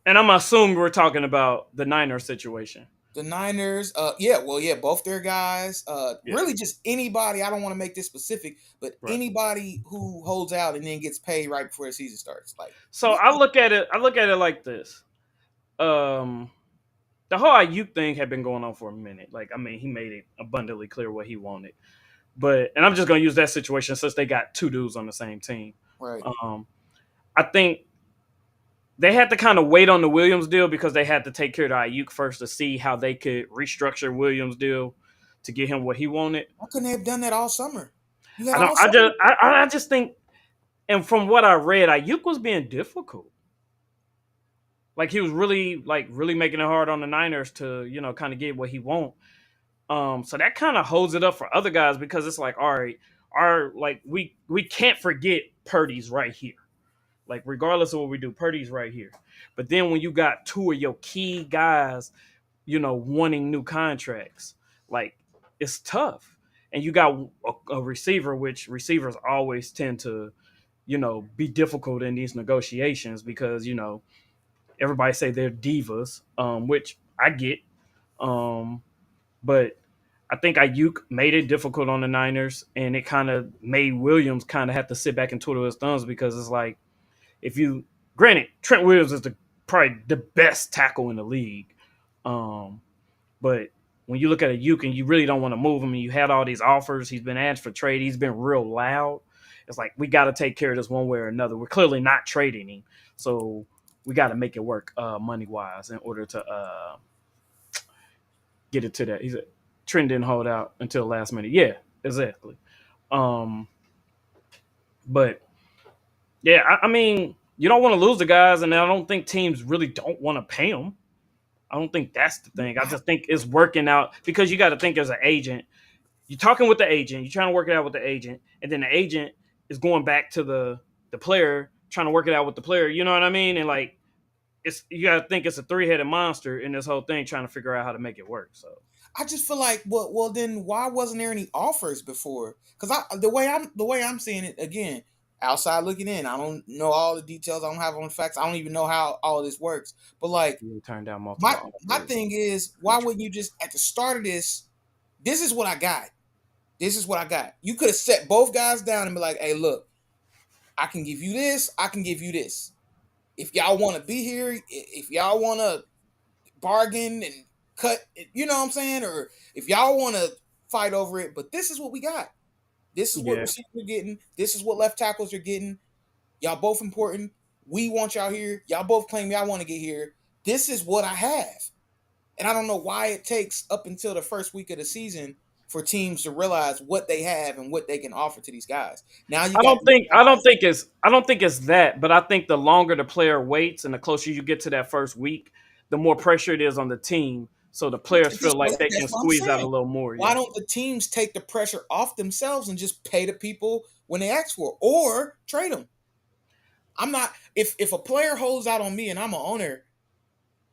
and I'm assuming we're talking about the Niners situation. The Niners, yeah, well, yeah, both their guys, Yeah. really just anybody. I don't want to make this specific, but Right. anybody who holds out and then gets paid right before the season starts, like So what? I look at it. I look at it like this. Um, the whole Ayuk thing had been going on for a minute. Like, I mean, he made it abundantly clear what he wanted. And I'm just gonna use that situation since they got two dudes on the same team. Right. Um, I think they had to kind of wait on the Williams deal because they had to take care of the Ayuk first to see how they could restructure Williams deal to get him what he wanted. Why couldn't they have done that all summer? You had I don't. all summer. I just think, and from what I read, Ayuk was being difficult. Like he was really making it hard on the Niners to kind of get what he want. So that kind of holds it up for other guys because it's like, all right, we can't forget Purdy's right here. Like regardless of what we do, Purdy's right here. But then when you got two of your key guys, wanting new contracts, like it's tough. And you got a receiver, which receivers always tend to, be difficult in these negotiations because everybody say they're divas, which I get. But I think Ayuk made it difficult on the Niners, and it kind of made Williams kind of have to sit back and twiddle his thumbs because it's like if you, granted, Trent Williams is probably the best tackle in the league, but when you look at Ayuk and you really don't want to move him, and you had all these offers, he's been asked for trade, he's been real loud. It's like we got to take care of this one way or another. We're clearly not trading him, so we got to make it work money wise in order to get it to that. He's a Trent didn't hold out until last minute. Yeah, exactly. Um, but yeah, I mean, you don't want to lose the guys, and I don't think teams really don't want to pay them. I don't think that's the thing. I just think it's working out because you got to think as an agent. You're talking with the agent, you're trying to work it out with the agent, and then the agent is going back to the player, trying to work it out with the player. You know what I mean? And like, you got to think it's a three-headed monster in this whole thing, trying to figure out how to make it work. So I just feel like, well, then why wasn't there any offers before? Because the way I'm seeing it again, outside looking in, I don't know all the details. I don't have all the facts. I don't even know how all of this works. But like, you turned down multiple my offers. thing is, why wouldn't you just at the start of this? This is what I got. This is what I got. You could have set both guys down and be like, hey, look, I can give you this. I can give you this. If y'all want to be here, if y'all want to bargain and cut, you know what I'm saying? Or if y'all want to fight over it, but this is what we got. This is what Yeah, receivers are getting. This is what left tackles are getting. Y'all both important. We want y'all here. Y'all both claim y'all want to get here. This is what I have. And I don't know why it takes up until the first week of the season for teams to realize what they have and what they can offer to these guys. Now you I got don't these think I don't guys. think it's I don't think it's that, but I think the longer the player waits and the closer you get to that first week, the more pressure it is on the team. So the players feel like they That's can what I'm squeeze out a saying. little more. Why Yeah, don't the teams take the pressure off themselves and just pay the people when they ask for it, or trade them? I'm not. If a player holds out on me and I'm an owner,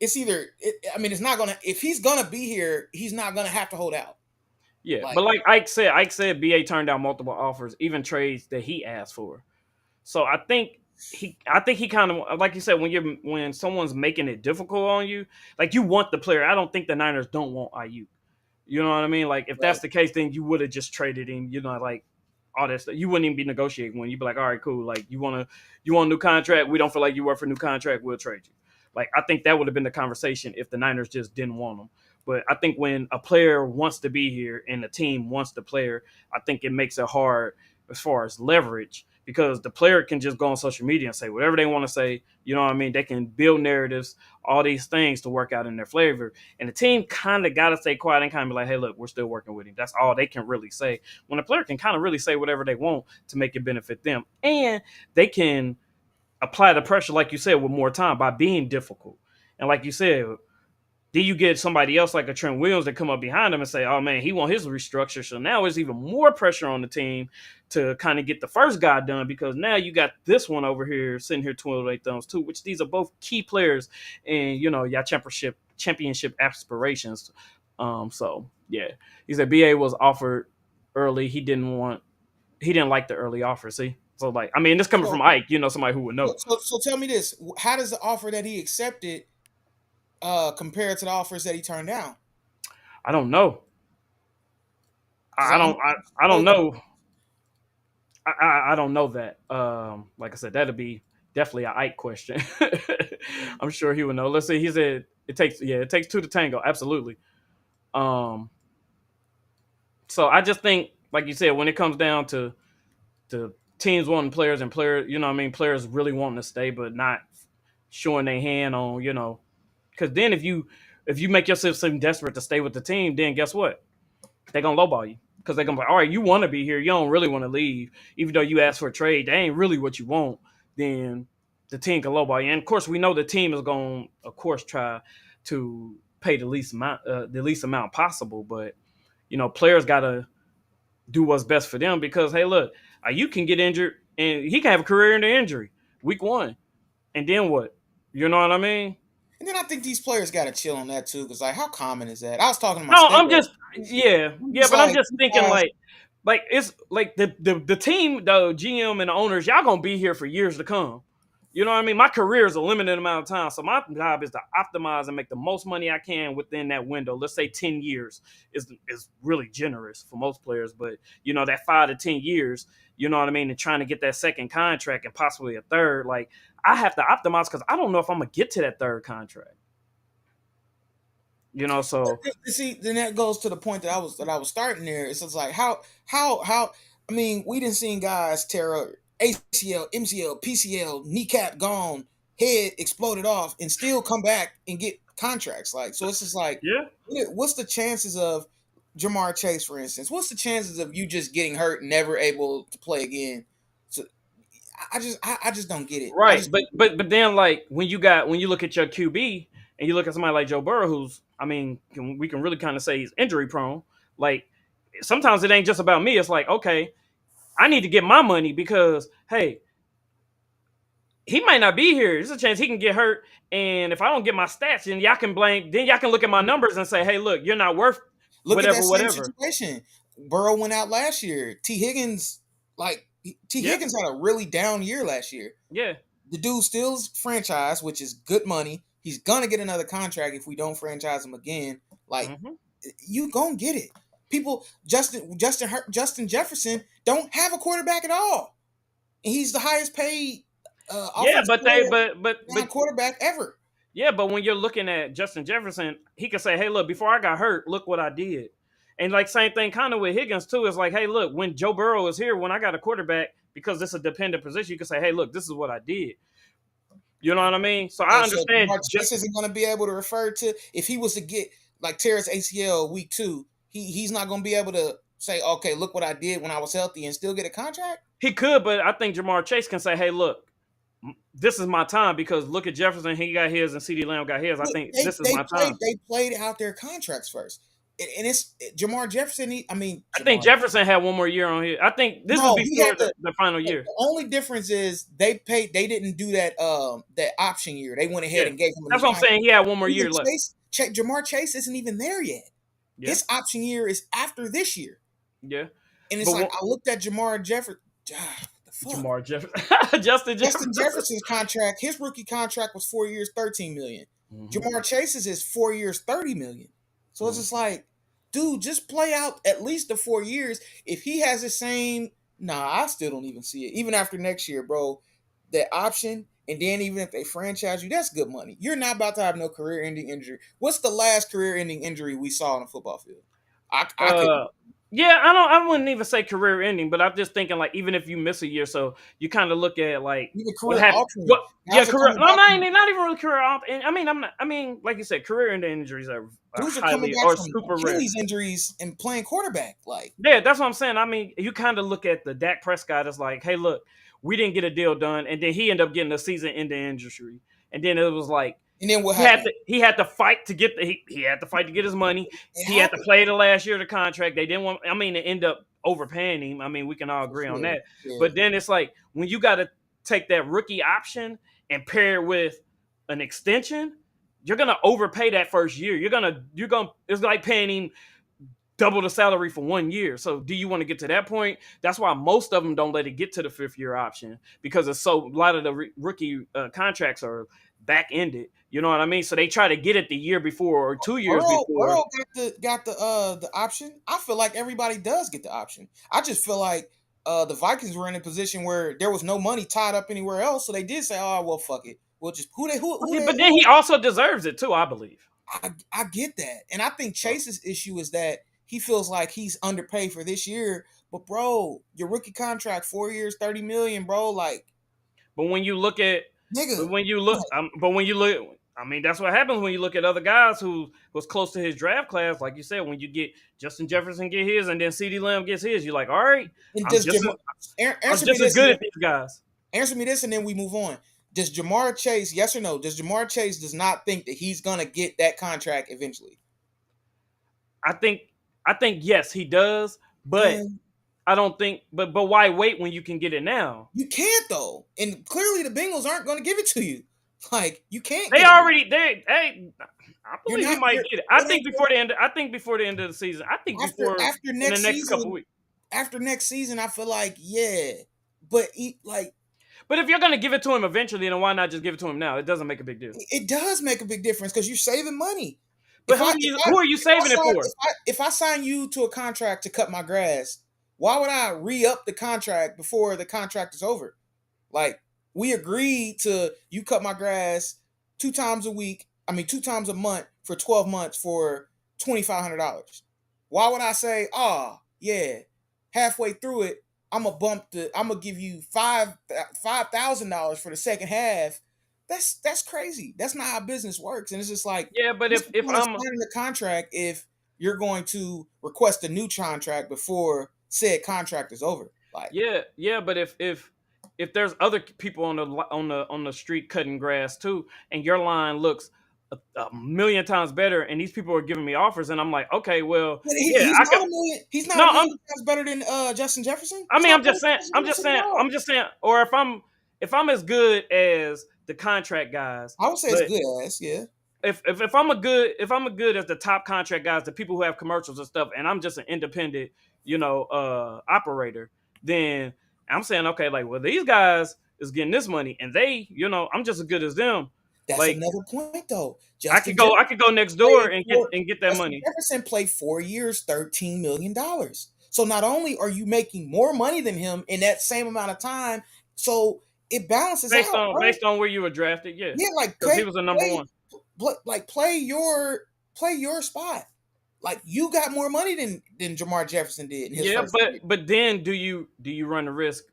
it's either. I mean, it's not gonna. If he's gonna be here, he's not gonna have to hold out. yeah. Like, But like Ike said, BA turned down multiple offers, even trades that he asked for. So I think he kind of like you said when someone's making it difficult on you, like you want the player. I don't think the Niners don't want IU. You know what I mean? Like if that's right. the case, then you would have just traded him. You know, like all that stuff. You wouldn't even be negotiating when you'd be like, all right, cool. Like you want a new contract. We don't feel like you work for a new contract. We'll trade you. Like I think that would have been the conversation if the Niners just didn't want him. But I think when a player wants to be here and the team wants the player, I think it makes it hard as far as leverage because the player can just go on social media and say whatever they want to say. You know what I mean? They can build narratives, all these things to work out in their flavor. And the team kind of got to stay quiet and kind of be like, hey, look, we're still working with him. That's all they can really say. When a player can kind of really say whatever they want to make it benefit them. And they can apply the pressure, like you said, with more time by being difficult. And like you said, then you get somebody else like a Trent Williams that come up behind him and say, "Oh man, he want his restructure." So now it's even more pressure on the team to kind of get the first guy done because now you got this one over here sitting here twiddling their thumbs too. Which these are both key players and y'all championship aspirations. So yeah, he said BA was offered early. He didn't like the early offer. See, so like I mean, this coming So, from Ike, somebody who would know. so tell me this: how does the offer that he accepted compare to the offers that he turned down? I don't know. Because I don't know. I don't know that. Like I said, that'll be definitely a Ike question. I'm sure he would know. Let's see. He said it takes two to tango. Absolutely. Um, so I just think, like you said, when it comes down to teams wanting players and players, what I mean, players really wanting to stay, but not showing their hand on, because then if you make yourself seem desperate to stay with the team, then guess what? They're gonna lowball you because they're gonna be like, all right, you want to be here, you don't really want to leave, even though you asked for a trade. They ain't really what you want. Then the team can lowball you, and of course, we know the team is going, to of course, try to pay the least amount possible. But players gotta do what's best for them because hey, look, you can get injured and he can have a career in the injury week one, and then what? You know what I mean? And then I think these players got to chill on that too, because like, how common is that? I was talking to my No, I'm stepdad. just yeah, I'm yeah, just but I'm like, just you thinking guys, like it's like the team, the GM and the owners, y'all gonna be here for years to come. You know what I mean? My career is a limited amount of time, so my job is to optimize and make the most money I can within that window. Let's say 10 years is really generous for most players, but that 5 to 10 years, you know what I mean, and trying to get that second contract and possibly a third, like I have to optimize because I don't know if I'm gonna get to that third contract. So see, then that goes to the point that I was starting there. It's just like how I mean, we didn't see guys tear up ACL, MCL, PCL, kneecap gone, head exploded off, and still come back and get contracts. Like, so it's just like, yeah. what's the chances of Jamar Chase, for instance? What's the chances of you just getting hurt, and never able to play again? So I just don't get it. I Right, just but then like when you look at your QB and you look at somebody like Joe Burrow, who's I mean we can really kind of say he's injury prone. Like sometimes it ain't just about me. It's like okay, I need to get my money because hey, he might not be here. There's a chance he can get hurt, and if I don't get my stats, then y'all can blame. Then y'all can look at my numbers and say, hey, look, you're not worth look at whatever, that same whatever. situation. Burrow went out last year. T. Higgins, like T. Yeah, Higgins had a really down year last year. yeah. The dude still's franchise, which is good money. He's gonna get another contract if we don't franchise him again. Like, Hmm. you gonna get it. People, Justin Jefferson don't have a quarterback at all, and he's the highest paid Yeah, offensive but they, player, but non-quarterback ever. yeah, but when you're looking at Justin Jefferson, he can say, "Hey, look, before I got hurt, look what I did." And like same thing kind of with Higgins too. It's like, "Hey, look, when Joe Burrow is here, when I got a quarterback, because this is a dependent position, you can say, "Hey, look, this is what I did." You know what I mean? So I So understand. Jamar Chase isn't going to be able to refer to if he was to get like tear his ACL week 2. he's not going to be able to say, okay, look what I did when I was healthy and still get a contract? He could, but I think Jamar Chase can say, "Hey, look, this is my time because look at Jefferson, he got his, and CeeDee Lamb got his. I Look, think They this is they my played time." they played out their contracts first, and it's Jamar Jefferson. I think Jefferson had one more year on here. I think this is No, he before had the final the year. only difference is they didn't do that option year. They went ahead Yeah, and gave him a new that's what I'm contract. saying. He had one more Even year left. Jamar Chase isn't even there yet. Yeah, His option year is after this year. yeah. And it's But like, I looked at Jamar Jefferson. The fuck? Jamar Jefferson, Justin Justin Jefferson. Jefferson's contract, his rookie contract was 4 years, $13 million. Mhm. Jamar Chase's is 4 years, $30 million. So it's Mhm. just like, dude, just play out at least the 4 years. If he has the same, I still don't even see it. Even after next year, bro, that option, and then even if they franchise you, that's good money. You're not about to have no career-ending injury. What's the last career-ending injury we saw on a football field? I could. Uh, yeah, I wouldn't even say career ending, but I'm just thinking like even if you miss a year, so you kind of look at like Even what career happened. altering. What? Yeah, Guys are career. coming No, back not even really career. I mean, I'm not. I mean, like you said, career ending injuries are dudes are coming highly back or from super rare. Achilles injuries and playing quarterback. Like, Yeah, that's what I'm saying. I mean, you kind of look at the Dak Prescott as like, hey, look, we didn't get a deal done, and then he ended up getting a season-ending injury, and then it was like and then what he had happened? to he had to fight to get he had to fight to get his money. It He had to happened. play the last year of the contract. They didn't want. I mean, they end up overpaying him. I mean, we can all For agree on sure. that. Yeah. But then it's like when you got to take that rookie option and pair it with an extension, you're gonna overpay that first year. You're gonna. It's like paying him double the salary for 1 year. So do you want to get to that point? That's why most of them don't let it get to the 5th year option because it's so a lot of the rookie contracts are back ended. You know what I mean? So they try to get it the year before or 2 years before. Burrow got the option. I feel like everybody does get the option. I just feel like the Vikings were in a position where there was no money tied up anywhere else, so they did say, "Oh well, fuck it. We'll just But then he also deserves it too, I believe. I get that, and I think So, Chase's issue is that he feels like he's underpaid for this year. But bro, your rookie contract, 4 years, $30 million, bro. Like, but when you look at, nigga, but when you look, I mean, that's what happens when you look at other guys who was close to his draft class. Like you said, when you get Justin Jefferson get his, and then CeeDee Lamb gets his, you're like, all right, and I'm does just as, I'm answer me just as this, and good then, as these guys. answer me this, and then we move on. Does Jamar Chase, yes or no? Does Jamar Chase does not think that he's gonna get that contract eventually? I think yes, he does, but Then I don't think. But why wait when you can get it now? you can't though, and clearly the Bengals aren't gonna give it to you. Like, you can't They get it. already they hey. I You're believe he not. might You're, get it. I it think ain't before the end. I think before the end of the season. I think before after in the next next couple season. weeks. After next season, I feel like but like But if you're gonna give it to him eventually, then why not just give it to him now? It doesn't make a big deal. it does make a big difference because you're saving money. But who are you saving it for? If I sign you to a contract to cut my grass, why would I re-up the contract before the contract is over? Like, we agreed to you cut my grass 2 times a week. I mean, 2 times a month for 12 months for $2,500. Why would I say, oh yeah, halfway through it, I'm gonna give you $5,000 for the second half? That's crazy. That's not how business works. And it's just like, Yeah, but what's the if point of I'm signing the contract if you're going to request a new contract before said contract is over? Like, yeah, but if there's other people on the street cutting grass too, and your line looks a million times better, and these people are giving me offers, and I'm like, okay, well, but yeah, he's I not could. a million. He's not No, a million times better than Justin Jefferson. I He's mean, not I'm better just than saying, Justin Jefferson at all. or if I'm as good as the contract guys, I would say it's but good ass. Yeah, if I'm a good as the top contract guys, the people who have commercials and stuff, and I'm just an independent, operator, then I'm saying, okay, like, well, these guys is getting this money, and they, I'm just as good as them. that's Like, another point though. I could go next door and get that Justin money. Jefferson played 4 years, $13 million. So not only are you making more money than him in that same amount of time, so it balances Based out, on bro. where you were drafted, yeah, Yeah, like because he was a number one. play your spot. Like, you got more money than Jamar Jefferson did in his Yeah, first year. but then do you run the risk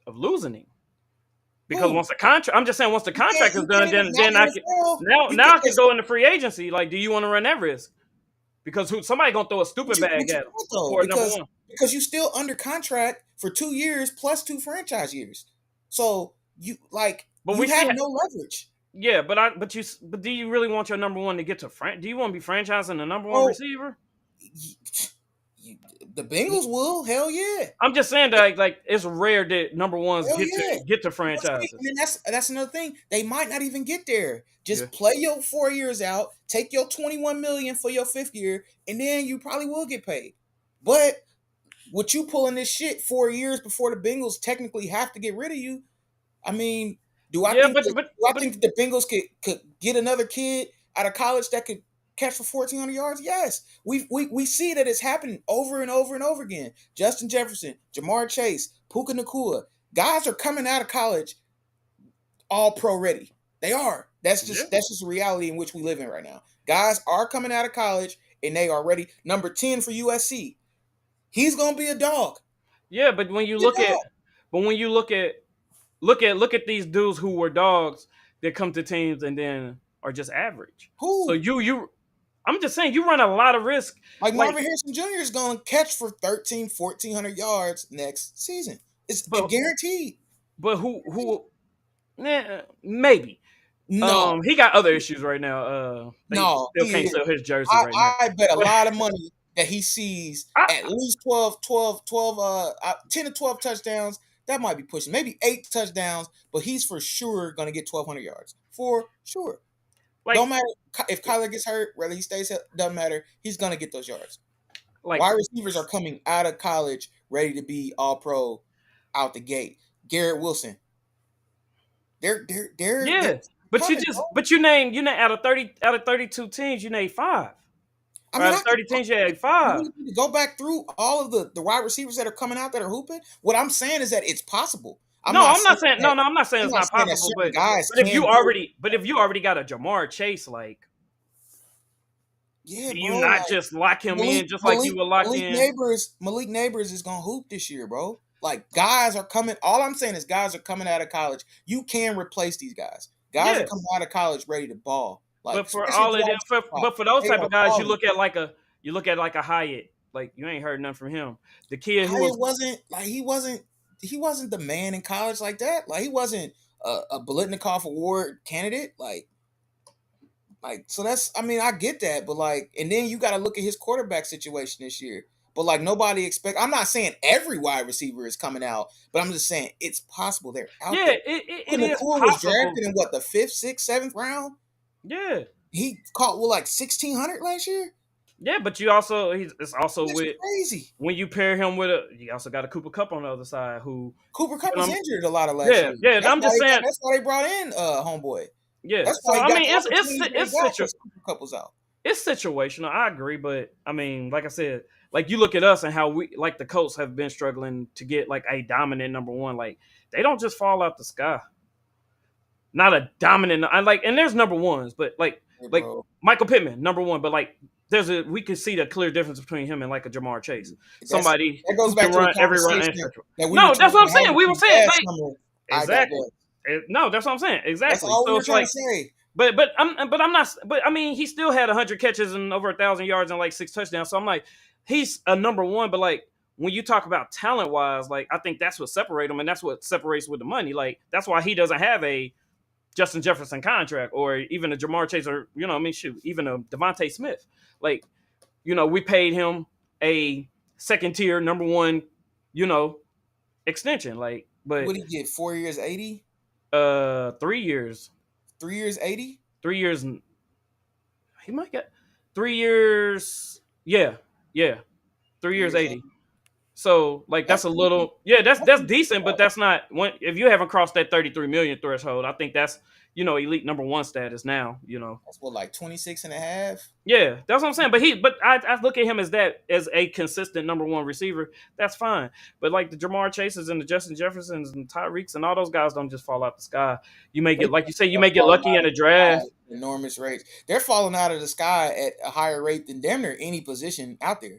of losing him? Because Who? once the contract, I'm just saying, once the contract is You done, can't even then not I in can the world. now You now can I can go into free agency. Like, do you want to run that risk? because somebody gonna throw a But stupid you, bag but you at him can't though, for number one. because you still under contract for 2 years plus 2 franchise years. So But you we have see, no leverage. yeah. But do you really want your number one to get to Do you want to be franchising the number one Bro, receiver? you, the Bengals will, hell yeah. I'm just saying that like it's rare that number ones Hell yeah. get to And franchises. then that's another thing. They might not even get there. Yeah. Just play your 4 years out, take your 21 million for your fifth year, and then you probably will get paid. But with you pulling this shit 4 years before the Bengals technically have to get rid of you, I mean, Yeah, do I think that the Bengals could get another kid out of college that could catch for 1,400 yards? Yes. We see that it's happening over and over and over again. Justin Jefferson, Jamar Chase, Puka Nakua. Guys are coming out of college all pro ready. They are. yeah, That's just the reality in which we live in right now. Guys are coming out of college and they are ready. Number 10 for USC. He's gonna be a dog. yeah. But when you He's a look at, dog. but when you look at these dudes who were dogs that come to teams and then are just average. So Who? I'm just saying you run a lot of risk. Like Like, Marvin Harrison Jr. is going to catch for 13, 1,400 yards next season. It's but guaranteed. but maybe. No, He got other issues right now. They no, still can't sell his jersey I, right now. I bet a lot of money that he sees I, at least 10 to 12 touchdowns. That might be pushing. Maybe 8 touchdowns, but he's for sure going to get 1,200 yards. For sure. like Don't matter if Kyler gets hurt, whether he stays, doesn't matter. He's going to get those yards. like Wide receivers are coming out of college ready to be all pro out the gate. Garrett Wilson. They're yeah. But coming, bro. you name out of 32 teams, you name five. I Or mean, out of 30 teams, you name five. you need to go back through all of the wide receivers that are coming out that are hooping. What I'm saying is that it's possible. I'm No, not I'm not saying saying that, no, I'm not saying I'm it's not not saying that possible, certain guys but can do it. if you already got a Jamar Chase, like, Yeah, do you bro. not Like just lock him in just like you would lock in? Malik Neighbors is gonna hoop this year, bro. Like guys are coming. All I'm saying is guys are coming out of college. You can replace these guys. Guys are coming Yes. out of college ready to ball. Like But for especially all of them, but for those they type are of guys, balling. you look at like a Hyatt, like you ain't heard nothing from him. The kid who Hyatt was wasn't like he wasn't the man in college like that. Like he wasn't a Bolitnikoff Award candidate. Like so that's I mean I get that, but like and then you got to look at his quarterback situation this year. But like nobody expect. I'm not saying every wide receiver is coming out, but I'm just saying it's possible they're out yeah, there. it is Nakua was possible. drafted in what the fifth, sixth, seventh round. Yeah, He caught like 1,600 last year. yeah, but it's also That's with crazy. when you pair him with you also got a Cooper Cup on the other side who Cooper Cup you was know, injured a lot of last year. yeah. I'm just saying, That's why they brought in homeboy. yeah. That's So why he I got mean, the opportunity that he got because Cooper Cup was out. it's situational. I agree, but I mean, like I said, like you look at us and how we like the Colts have been struggling to get like a dominant number one. Like they don't just fall out the sky. Not a dominant. I like, and there's number ones, but Hey, like bro. Michael Pittman, number one, but like we can see the clear difference between him and like a Jamar Chase, That's somebody that goes who back can to the run every run and conversation stretch. that we were No, that's trying what I'm to have saying. We were with you saying last like summer. I exactly. digress. No, that's what I'm saying. That's Exactly. all we So were it's trying like, to say. I'm not. But I mean, he still had 100 catches and over 1,000 yards and like 6 touchdowns. So I'm like, he's a number one. But like when you talk about talent wise, like I think that's what separates him, and that's what separates with the money. Like that's why he doesn't have a Justin Jefferson contract or even a Jamar Chase or I mean, shoot, even a Devontae Smith. Like we paid him a second tier number one, you know, extension. Like, but What did he get? 4 years, 80? 3 years, 3 years, 80? 3 years. He might get 3 years. Yeah, yeah, 3 years, 3 years, 80. So like that's That's a decent. little that's That's decent, but that's not if you haven't crossed that 33 million threshold. I think that's elite number one status now. what, like 26 and a half? Yeah, that's what I'm saying. But I look at him as a consistent number one receiver. That's fine. But like the Jamar Chases and the Justin Jeffersons and Tyreeks and all those guys don't just fall out the sky. You may They get like you say, you are may get falling lucky out in of a the sky draft. at enormous rates. They're falling out of the sky at a higher rate than damn near any position out there.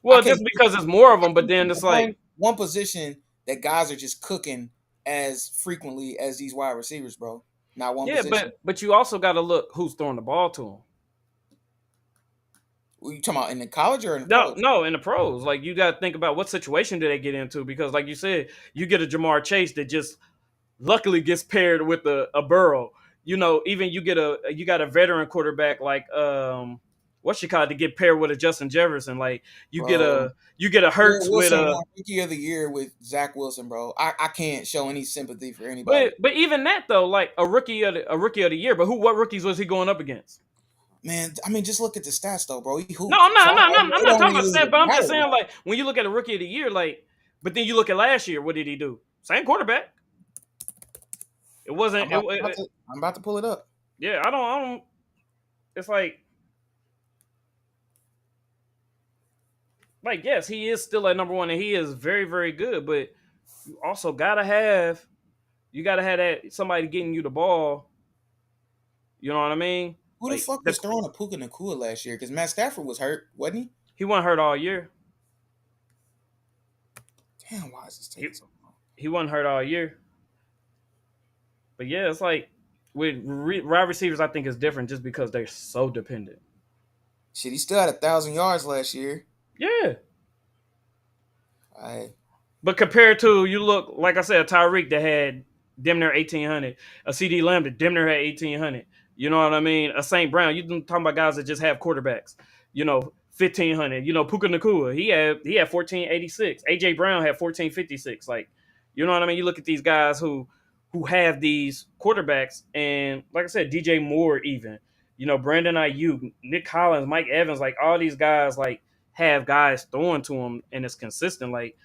I Well, can't just because it's more of I them, but can then think it's of like one position that guys are just cooking as frequently as these wide receivers, bro. Not one yeah, position. but you also got to look who's throwing the ball to them. What you talking about in the college or in the No, pros? no, in the pros, like you got to think about what situation do they get into because, like you said, you get a Jamar Chase that just luckily gets paired with a Burrow. You know, even you got a veteran quarterback like what's you call it to get paired with a Justin Jefferson. Like Bro, you get a Hurts with Wilson a won Rookie of the Year with Zach Wilson, bro. I can't show any sympathy for anybody. but even that though, like a rookie of the year. But what rookies was he going up against? Man, I mean, just look at the stats though, bro. He No, hooped. So I'm it not don't talking about really stat, but I'm just matter. saying like when you look at a rookie of the year, like, but then you look at last year, what did he do? Same quarterback. It wasn't. I'm about to pull it up. Yeah, I don't. It's like yes, he is still at number one, and he is very very good. But you also gotta have that somebody getting you the ball. You know what I mean? Who the Like fuck was throwing a Puka Nakua last year? Because Matt Stafford was hurt, wasn't he? he wasn't hurt all year. Damn, why is this He taking so long? he wasn't hurt all year. But yeah, it's like with wide receivers, I think is different just because they're so dependent. Shit, he still had 1,000 yards last year. Yeah, I but compared to you look like I said, Tyreek that had damn near 1,800, a CD Lamb that damn near had 1,800. You know what I mean? A St. Brown. You talking about guys that just have quarterbacks. You know, 1,500. You know, Puka Nakua. He had 1,486. AJ Brown had 1,456. Like, you know what I mean? You look at these guys who have these quarterbacks, and like I said, DJ Moore even. You know, Brandon Ayuk, Nick Collins, Mike Evans, like all these guys like have guys throwing to them and it's consistent. Like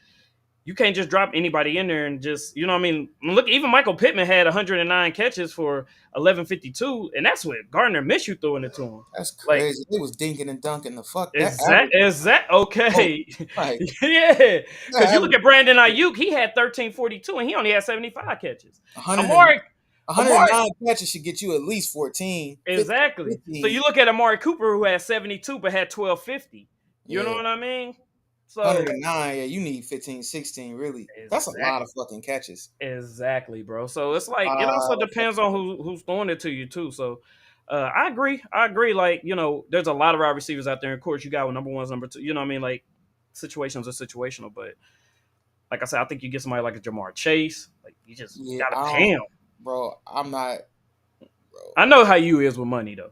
you can't just drop anybody in there and just, you know what I mean? Look, even Michael Pittman had 109 catches for 1152, and that's what Gardner Minshew throwing it to him. That's Like, crazy. It was dinking and dunking. The fuck that average. is that Oh, okay? right. Yeah, That because you look average at Brandon Ayuk, he had 1342, and he only had 75 catches. 100 Amari, Amari, 109 catches should get you at least 14, 15, exactly. So 15. you look at Amari Cooper, who had 72 but had 1250. You know Yeah. what I mean? So 109, yeah, you need 15, 16, really. That's a lot of exactly. fucking catches. Exactly, bro. So it's That's a like it lot also of depends fucking on catches. who's throwing it to you too. So I agree. I agree. Like there's a lot of wide receivers out there. Of course, you got number ones, number two. You know what I mean? Like situations are situational, but like I said, I think you get somebody like a Jamar Chase. Like you just Yeah, gotta I pay him. don't, bro. I'm not, bro, I know how you is with money though.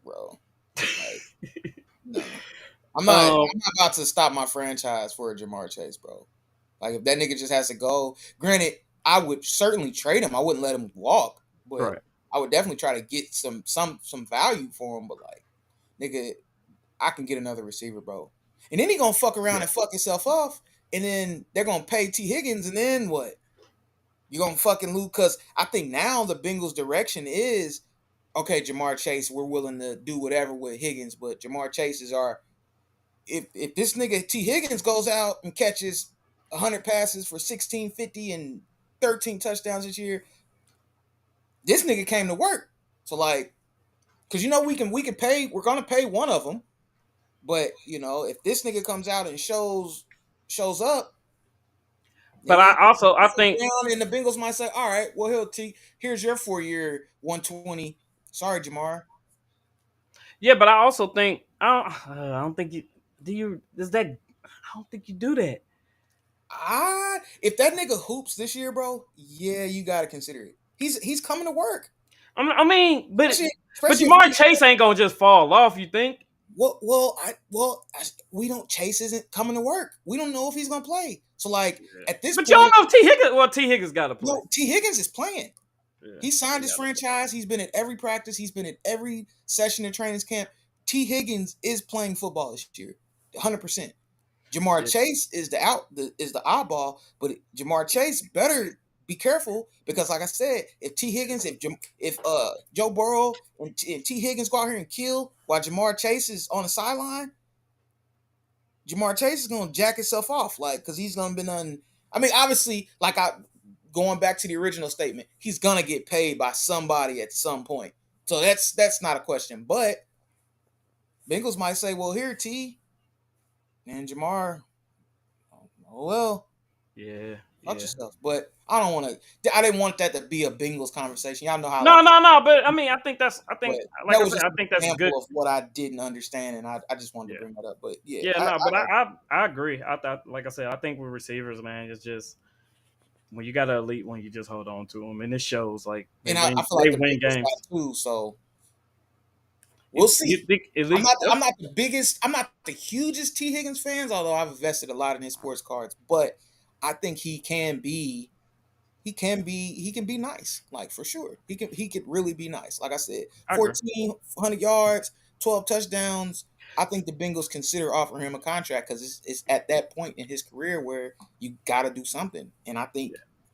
bro. Like, no. I'm not. Um, I'm not about to stop my franchise for a Jamar Chase, bro. Like if that nigga just has to go. Granted, I would certainly trade him. I wouldn't let him walk, but right. I would definitely try to get some value for him. But like, nigga, I can get another receiver, bro. And then he gonna fuck around Yeah. and fuck himself off, and then they're gonna pay T Higgins, and then what? You gonna fucking lose? Because I think now the Bengals' direction is okay. Jamar Chase, we're willing to do whatever with Higgins, but Jamar Chase is our if this nigga T Higgins goes out and catches 100 passes for 1650 and 13 touchdowns this year, this nigga came to work. So like, cause we can pay, we're gonna pay one of them, but if this nigga comes out and shows up, But nigga, I think down and the Bengals might say, all right, well here's your 4-year 120. Sorry, Jamar. yeah, but I also think I don't think you do you is that I don't think you do that. If that nigga hoops this year, bro, yeah, you gotta consider it. He's coming to work. I mean, Especially, but especially if Jamar we Chase ain't gonna just fall off. You think? we don't. Chase isn't coming to work. We don't know if he's gonna play. So like Yeah. at this But you don't point, know if T Higgins. Well, T Higgins got to play. no, T Higgins is playing. Yeah, He signed he his gotta play. franchise. He's been at every practice. He's been at every session in training camp. T Higgins is playing football this year, 100%. Jamar Yeah. Chase is the oddball, but Jamar Chase better be careful because, like I said, if T Higgins, if Joe Burrow and T Higgins go out here and kill while Jamar Chase is on the sideline, Jamar Chase is gonna jack himself off, like because he's gonna be on. I mean, obviously, going back to the original statement, he's gonna get paid by somebody at some point, so that's not a question. But Bengals might say, "Well, here, T and Jamar, oh well." Yeah, Watch Yeah. yourself. But I don't want to. I didn't want that to be a Bengals conversation. Y'all know how I No, like to. no, no. But I mean, I But think, like that I was said, just I an think that's good. example of what I didn't understand, and I just wanted to Yeah. bring that up. But yeah, Yeah, I no, but got you. I agree. I thought, like I said, I think with receivers, man, it's just when you got an elite one, you just hold on to them, and it shows. Like And I feel they like the win Bengals games. got two, so we'll You see. think elite? I'm not the biggest. I'm not the hugest T Higgins fans, although I've invested a lot in his sports cards. But I think he can be. He can be nice, like for sure. He could really be nice. Like I said, I agree. 1,400 yards, 12 touchdowns. I think the Bengals consider offering him a contract because it's at that point in his career where you got to do something, and I think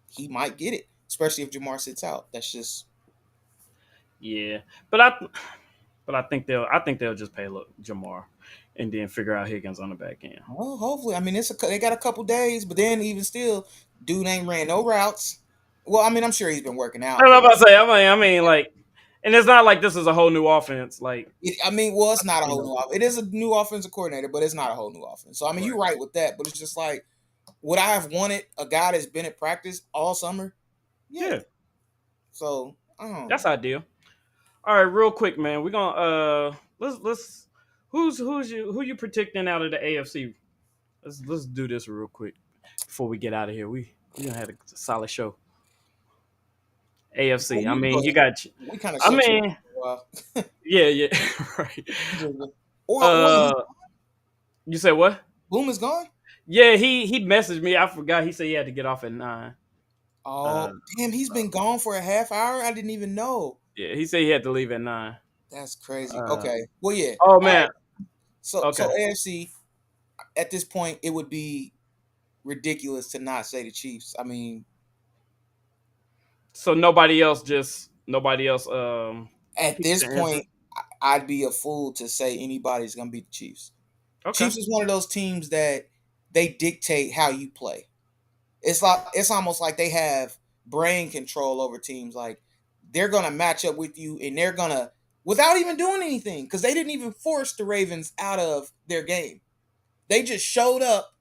he might get it, especially if Jamar sits out. That's just Yeah, but I think they'll just pay Jamar, and then figure out Higgins on the back end. well, hopefully. I mean, they got a couple days, but then even still, dude ain't ran no routes. Well, I mean, I'm sure he's been working I out, was but about to say, I mean, like, and it's not like this is a whole new offense. Like, I mean, well, it's not a you whole know, new offense. It is a new offensive coordinator, but it's not a whole new offense. So I mean, right? you're right with that, but it's just like, would I have wanted a guy that's been at practice all summer? Yeah. Yeah, So I don't that's know. ideal. All right, real quick, man. We're gonna let's who you predicting out of the AFC? Let's do this real quick before we get out of here. We gonna have a solid show. Well, AFC. I you mean, go you ahead. got. We kind of I shut you mean, up for a while. yeah, yeah, right. Or he, You said what? Boom is gone. Yeah, he messaged me. I forgot. He said he had to get off at 9. Uh, Oh damn, he's been gone for a half hour. I didn't even know. yeah, he said he had to leave at 9. That's crazy. Uh, Okay. Well, yeah. oh All right. man. So Okay. AFC at this point, it would be ridiculous to not say the Chiefs. I mean, So nobody else at picked this the answer. point, I'd be a fool to say anybody's gonna beat the Chiefs. Okay. Chiefs is one of those teams that they dictate how you play. It's almost like they have brain control over teams. Like they're gonna match up with you, and they're gonna without even doing anything because they didn't even force the Ravens out of their game. They just showed up,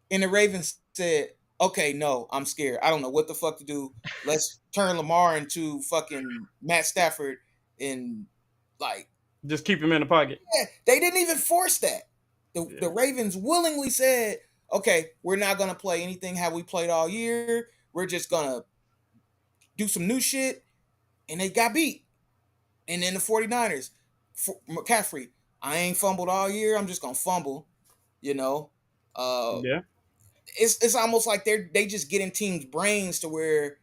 and the Ravens said, "Okay, no, I'm scared. I don't know what the fuck to do. Let's turn Lamar into fucking Matt Stafford." And like, Just keep him in the pocket. yeah, they didn't even force that. The Yeah. Ravens willingly said, "Okay, we're not gonna play anything how we played all year. We're just gonna do some new shit," and they got beat. And then the 49ers, McCaffrey, I ain't fumbled all year. I'm just gonna fumble. You know, uh, Yeah. it's almost like they just get in teams' brains to where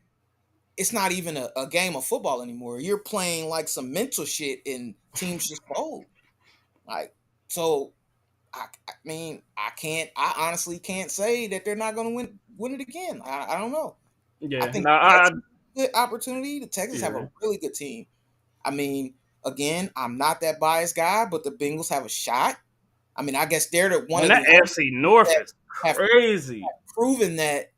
it's not even a game of football anymore. You're playing like some mental shit, and teams just fold. Like so, I mean, I honestly can't say that they're not going to win it again. I don't know. I Yeah. think No, the Texans have a good opportunity. The Texans have yeah. a really good team. I mean, again, I'm not that biased guy, but the Bengals have a shot. I mean, I guess they're one Man, of the that only AFC North that is have crazy. proven that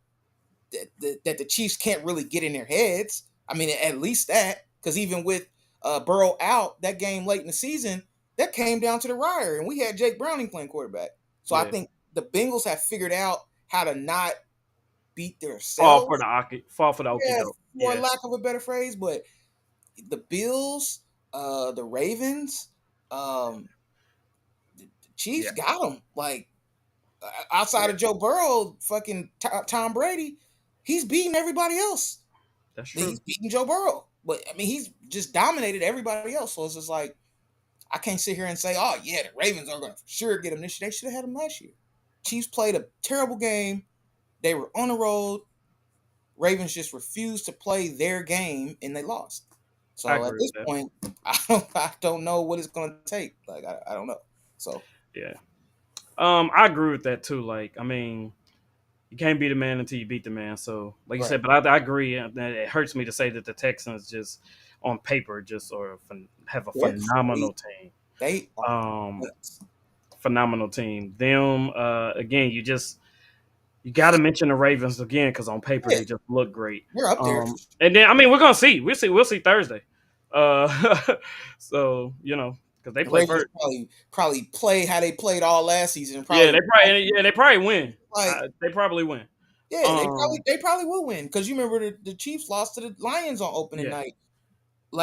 the Chiefs can't really get in their heads. I mean, at least that, because even with Burrow out that game late in the season, that came down to the wire, and we had Jake Browning playing quarterback. So I Yeah. think the Bengals have figured out how to not beat themselves. Fall for the okie Yeah, doke. for Yeah. lack of a better phrase, but the Bills, the Ravens, um, the Chiefs Yeah. got them. Like outside Yeah. of Joe Burrow, fucking Tom Brady, he's beating everybody else. That's true. He's beating Joe Burrow. But I mean, he's just dominated everybody else. So it's just like I can't sit here and say, "Oh yeah, the Ravens are going to for sure get him this year." They should have had him last year. Chiefs played a terrible game. They were on the road. Ravens just refused to play their game, and they lost. I So at agree with this that. point, I don't know what it's going to take. Like I don't know. So Yeah. I agree with that too. Like, I mean, you can't beat a man until you beat the man. So, like you right, said, but I agree that it hurts me to say that the Texans just on paper just have a they're phenomenal crazy. team. They are Um, nuts. phenomenal team. Them again, you got to mention the Ravens again because on paper Yeah, they just look great. they're up there. And then I mean we're gonna see. We'll see Thursday. So because they The play Ravens first. probably play how they played all last season. And Yeah, probably they probably win. like They probably win. Yeah, they probably will win because you remember the Chiefs lost to the Lions on opening Yeah. night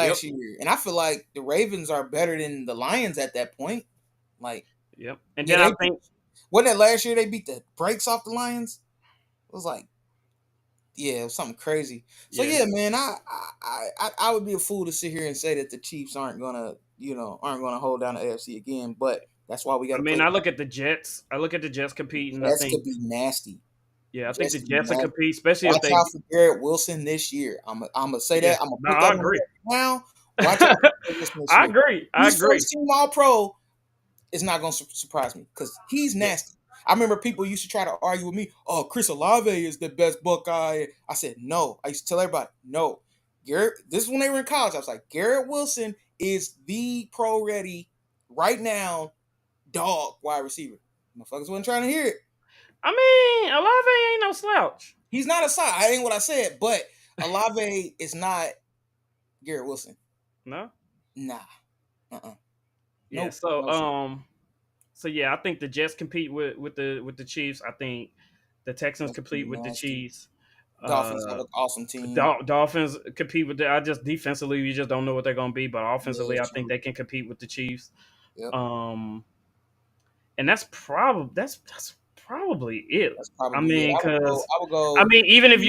Yep. last year, and I feel like the Ravens are better than the Lions at that point. Like, Yep. And yeah, then I they think wasn't that last year they beat the brakes off the Lions. It was like, yeah, it was something crazy. So yeah. yeah, man, I would be a fool to sit here and say that the Chiefs aren't gonna hold down the AFC again. But that's why we got I to play mean, the I look at the Jets. I look at the Jets competing. I Jets think could be nasty. yeah, I think Jets the could be Jets will nasty. compete, especially if Watch they out for Garrett Wilson this year. I'm gonna say yeah. that. I'm gonna No, put I that on agree. the now. Watch out for Garrett Wilson this I year. agree. I He's agree. first team All Pro. Is not going to surprise me because he's Yeah. nasty. I remember people used to try to argue with me. Oh, Chris Olave is the best Buckeye. I said no. I used to tell everybody no. Garrett. This is when they were in college. I was like, Garrett Wilson is the pro ready right now dog wide receiver. Motherfuckers wasn't trying to hear it. I mean, Olave ain't no slouch. He's not a side. I ain't what I said, but Olave is not Garrett Wilson. No. Nah. Yeah. Nope. So No, sir. so yeah, I think the Jets compete with the Chiefs. I think the Texans That's gonna compete be with the nasty. Chiefs. Dolphins have Uh, an awesome team. Dolphins compete with the. I just defensively, you just don't know what they're going to be, but Yeah, offensively, I it's think true. they can compete with the Chiefs. Yep. And that's probably it. That's I probably it. mean, because I would I go. mean, even if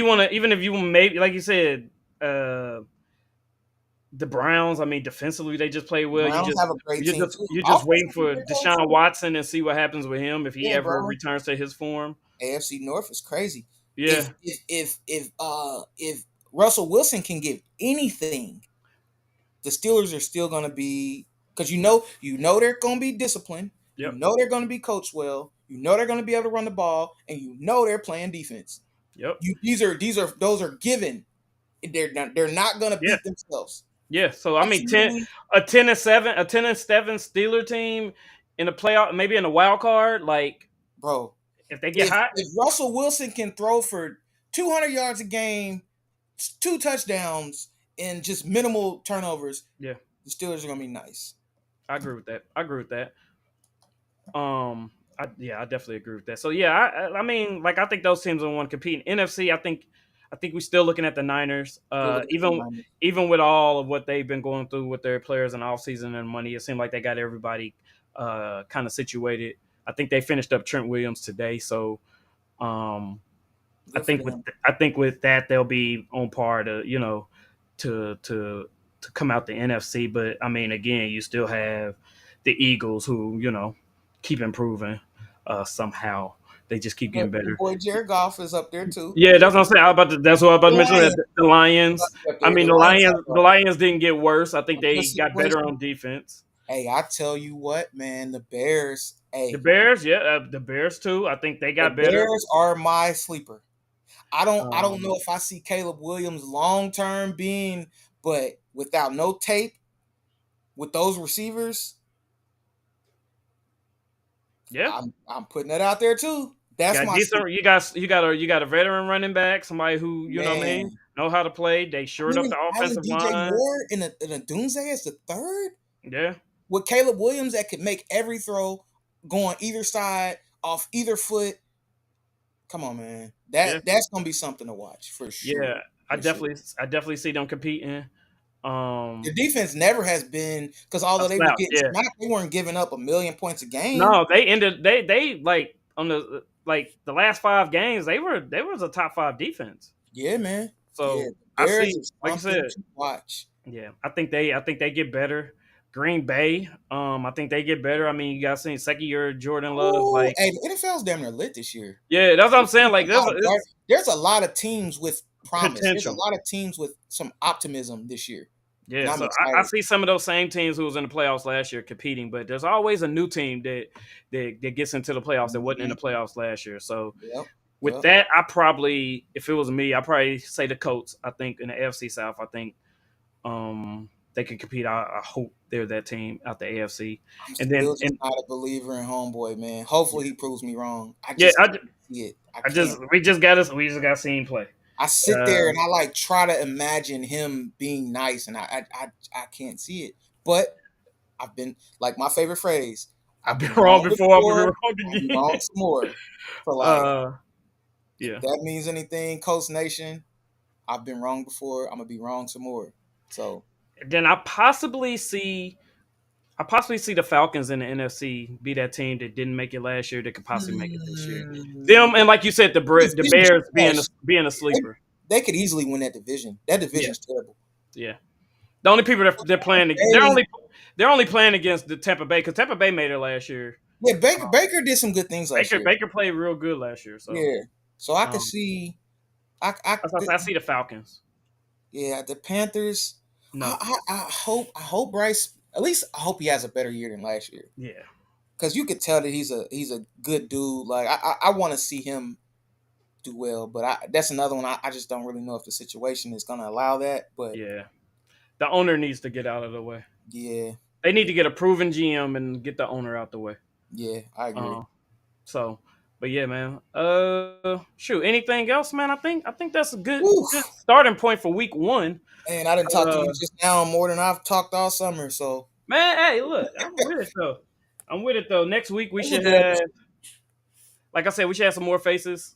you maybe like you said, the Browns. I mean, defensively they just play well. Browns have a great team too. You're just waiting Offensively, for they're cold Deshaun too. Watson and see what happens with him if he Yeah, ever bro. returns to his form. AFC North is crazy. Yeah. If Russell Wilson can give anything, the Steelers are still gonna be because you know they're gonna be disciplined. You Yep. know they're gonna be coached well. You know they're gonna be able to run the ball, and you know they're playing defense. Yep. Those are given. They're not gonna Yeah. beat themselves. Yeah. So I mean, Ultimately, a 10-7 Steeler team in the playoff, maybe in a wild card, like bro. if they get If hot. if Russell Wilson can throw for 200 yards a game, 2 touchdowns, and just minimal turnovers, Yeah, the Steelers are gonna be nice. I agree with that. I agree with that. I definitely agree with that. So yeah, I mean, like I think those teams will want to compete. In NFC, I think we're still looking at the Niners. Still looking for the Niners. Even with all of what they've been going through with their players and offseason and money, it seemed like they got everybody kind of situated. I think they finished up Trent Williams today, so um, I Good for think with them. I think with that they'll be on par to to come out the NFC. But I mean, again, you still have the Eagles who keep improving somehow. They just keep getting Your better. boy Jared Goff is up there too. Yeah, that's what I'm saying. That's what I was about The to mention. Lions The Lions. up I there. mean, The the Lions Lions. have The Lions didn't get worse. I think a good they got better situation. on defense. Hey, I tell you what, man, the Bears. The Hey, Bears, yeah, the Bears too. I think they the got better. Bears are my sleeper. I don't Um, know if I see Caleb Williams long term being, but without no tape with those receivers, yeah, I'm putting that out there too. That's got my sleeper. decent. You got a veteran running back, somebody who you know what I mean, Man. know how to play. They shored up Even the having offensive DJ line. Moore in a Doomsday as the third Yeah, with Caleb Williams that could make every throw going either side off either foot. Come on, man. yeah, That's gonna be something to watch for sure. yeah. For sure. I definitely see them competing. The defense never has been because A although they were slouch. getting Yeah. smacked, they weren't giving up a million points a game. No, they ended. They like on the last 5 games. They was a top 5 defense. Yeah, man. Yeah, So the I Bears see, is like I something said, to watch. yeah. I think they get better. Green Bay, I think they get better. I mean, you guys seen second year Jordan Love, Oh, like hey, the NFL's damn near lit this year. yeah, that's what I'm saying. Like it's There's a lot of teams with promise. There's a potential. lot of teams with some optimism this year, and Yeah, I'm so I excited. see some of those same teams who was in the playoffs last year competing, but there's always a new team that gets into the playoffs that wasn't in the Mhm. playoffs last year. So Yep, with yep. that, if it was me, I'd probably say the Colts. I think in the AFC South, I think they can compete. I hope they're that team out the AFC. I'm And then still just and not a believer in Homeboy, man. Hopefully he proves me wrong. I yeah, just can't see it. I can't. we just got to see him play. I sit there Uh, and I like try to imagine him being nice, and I can't see it. But I've been like my favorite phrase. I've I've been been wrong wrong before. I'll be before. wrong I'll be again. wrong some more. So like, Uh, If Yeah. that means anything, Coast Nation, I've been wrong before. I'm gonna be wrong some more. So Then I possibly see the Falcons in the NFC be that team that didn't make it last year that could possibly make it this year. hmm, Them and like you said, the division's Bears trash. being a They, sleeper. they could easily win that division. That Yeah, division's terrible. yeah. The only people that they're playing, Hey, they're only playing against the Tampa Bay because Tampa Bay made it last year. yeah, Baker did some good things last year. Baker played real good last year. So Yeah, so I could um, see. I see the Falcons. Yeah, the Panthers. No, I hope Bryce. At least I hope he has a better year than last year. yeah, Because you could tell that he's a good dude. Like I want to see him do well, but that's another one. I just don't really know if the situation is gonna allow that. But yeah. The owner needs to get out of the way. yeah, They need to get a proven GM and get the owner out the way. yeah, I agree. Um, so, but yeah, man. Shoot. Anything else, man? I think that's a good Oof. starting point for week one. And I didn't talk to you Uh, just now more than I've talked all summer. So man, hey, look, I'm with it though. I'm with it though. Next week we it was a should good have, episode. like I said, we should have some more faces.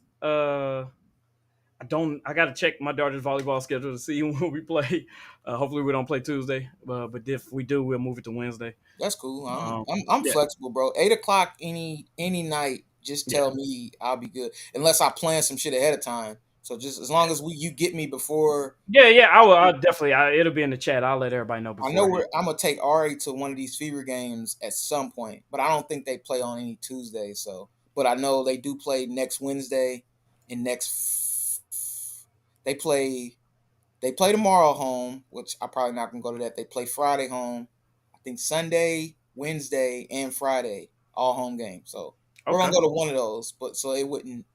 I don't. I got to check my daughter's volleyball schedule to see when we play. Hopefully, we don't play Tuesday, but if we do, we'll move it to Wednesday. That's cool. Um, I'm yeah, flexible, bro. 8 o'clock any night. Just yeah, tell me I'll be good. Unless I plan some shit ahead of time. So just as long as you get me before. yeah. I will. I'll definitely. It'll be in the chat. I'll let everybody know I know beforehand. I'm gonna take Ari to one of these Fever games at some point, but I don't think they play on any Tuesday. So, but I know they do play next Wednesday and they play they play tomorrow home, which I probably not gonna go to that. They play Friday home. I think Sunday, Wednesday, and Friday all home games. So we're gonna Okay. go to one of those, but so it wouldn't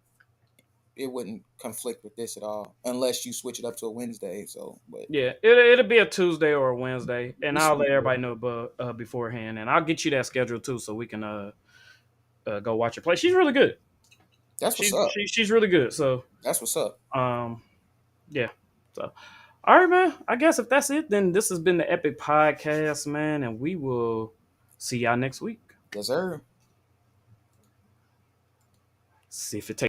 conflict with this at all unless you switch it up to a Wednesday. So, but Yeah, it'll be a Tuesday or a Wednesday, and we I'll should be let good. everybody know beforehand, and I'll get you that schedule too, so we can go watch her play. She's really good. That's what's up. She's really good. So That's what's up. um yeah. So all right, man. I guess if that's it, then this has been the Epic Podcast, man, and we will see y'all next week. Yes, sir. See if it takes.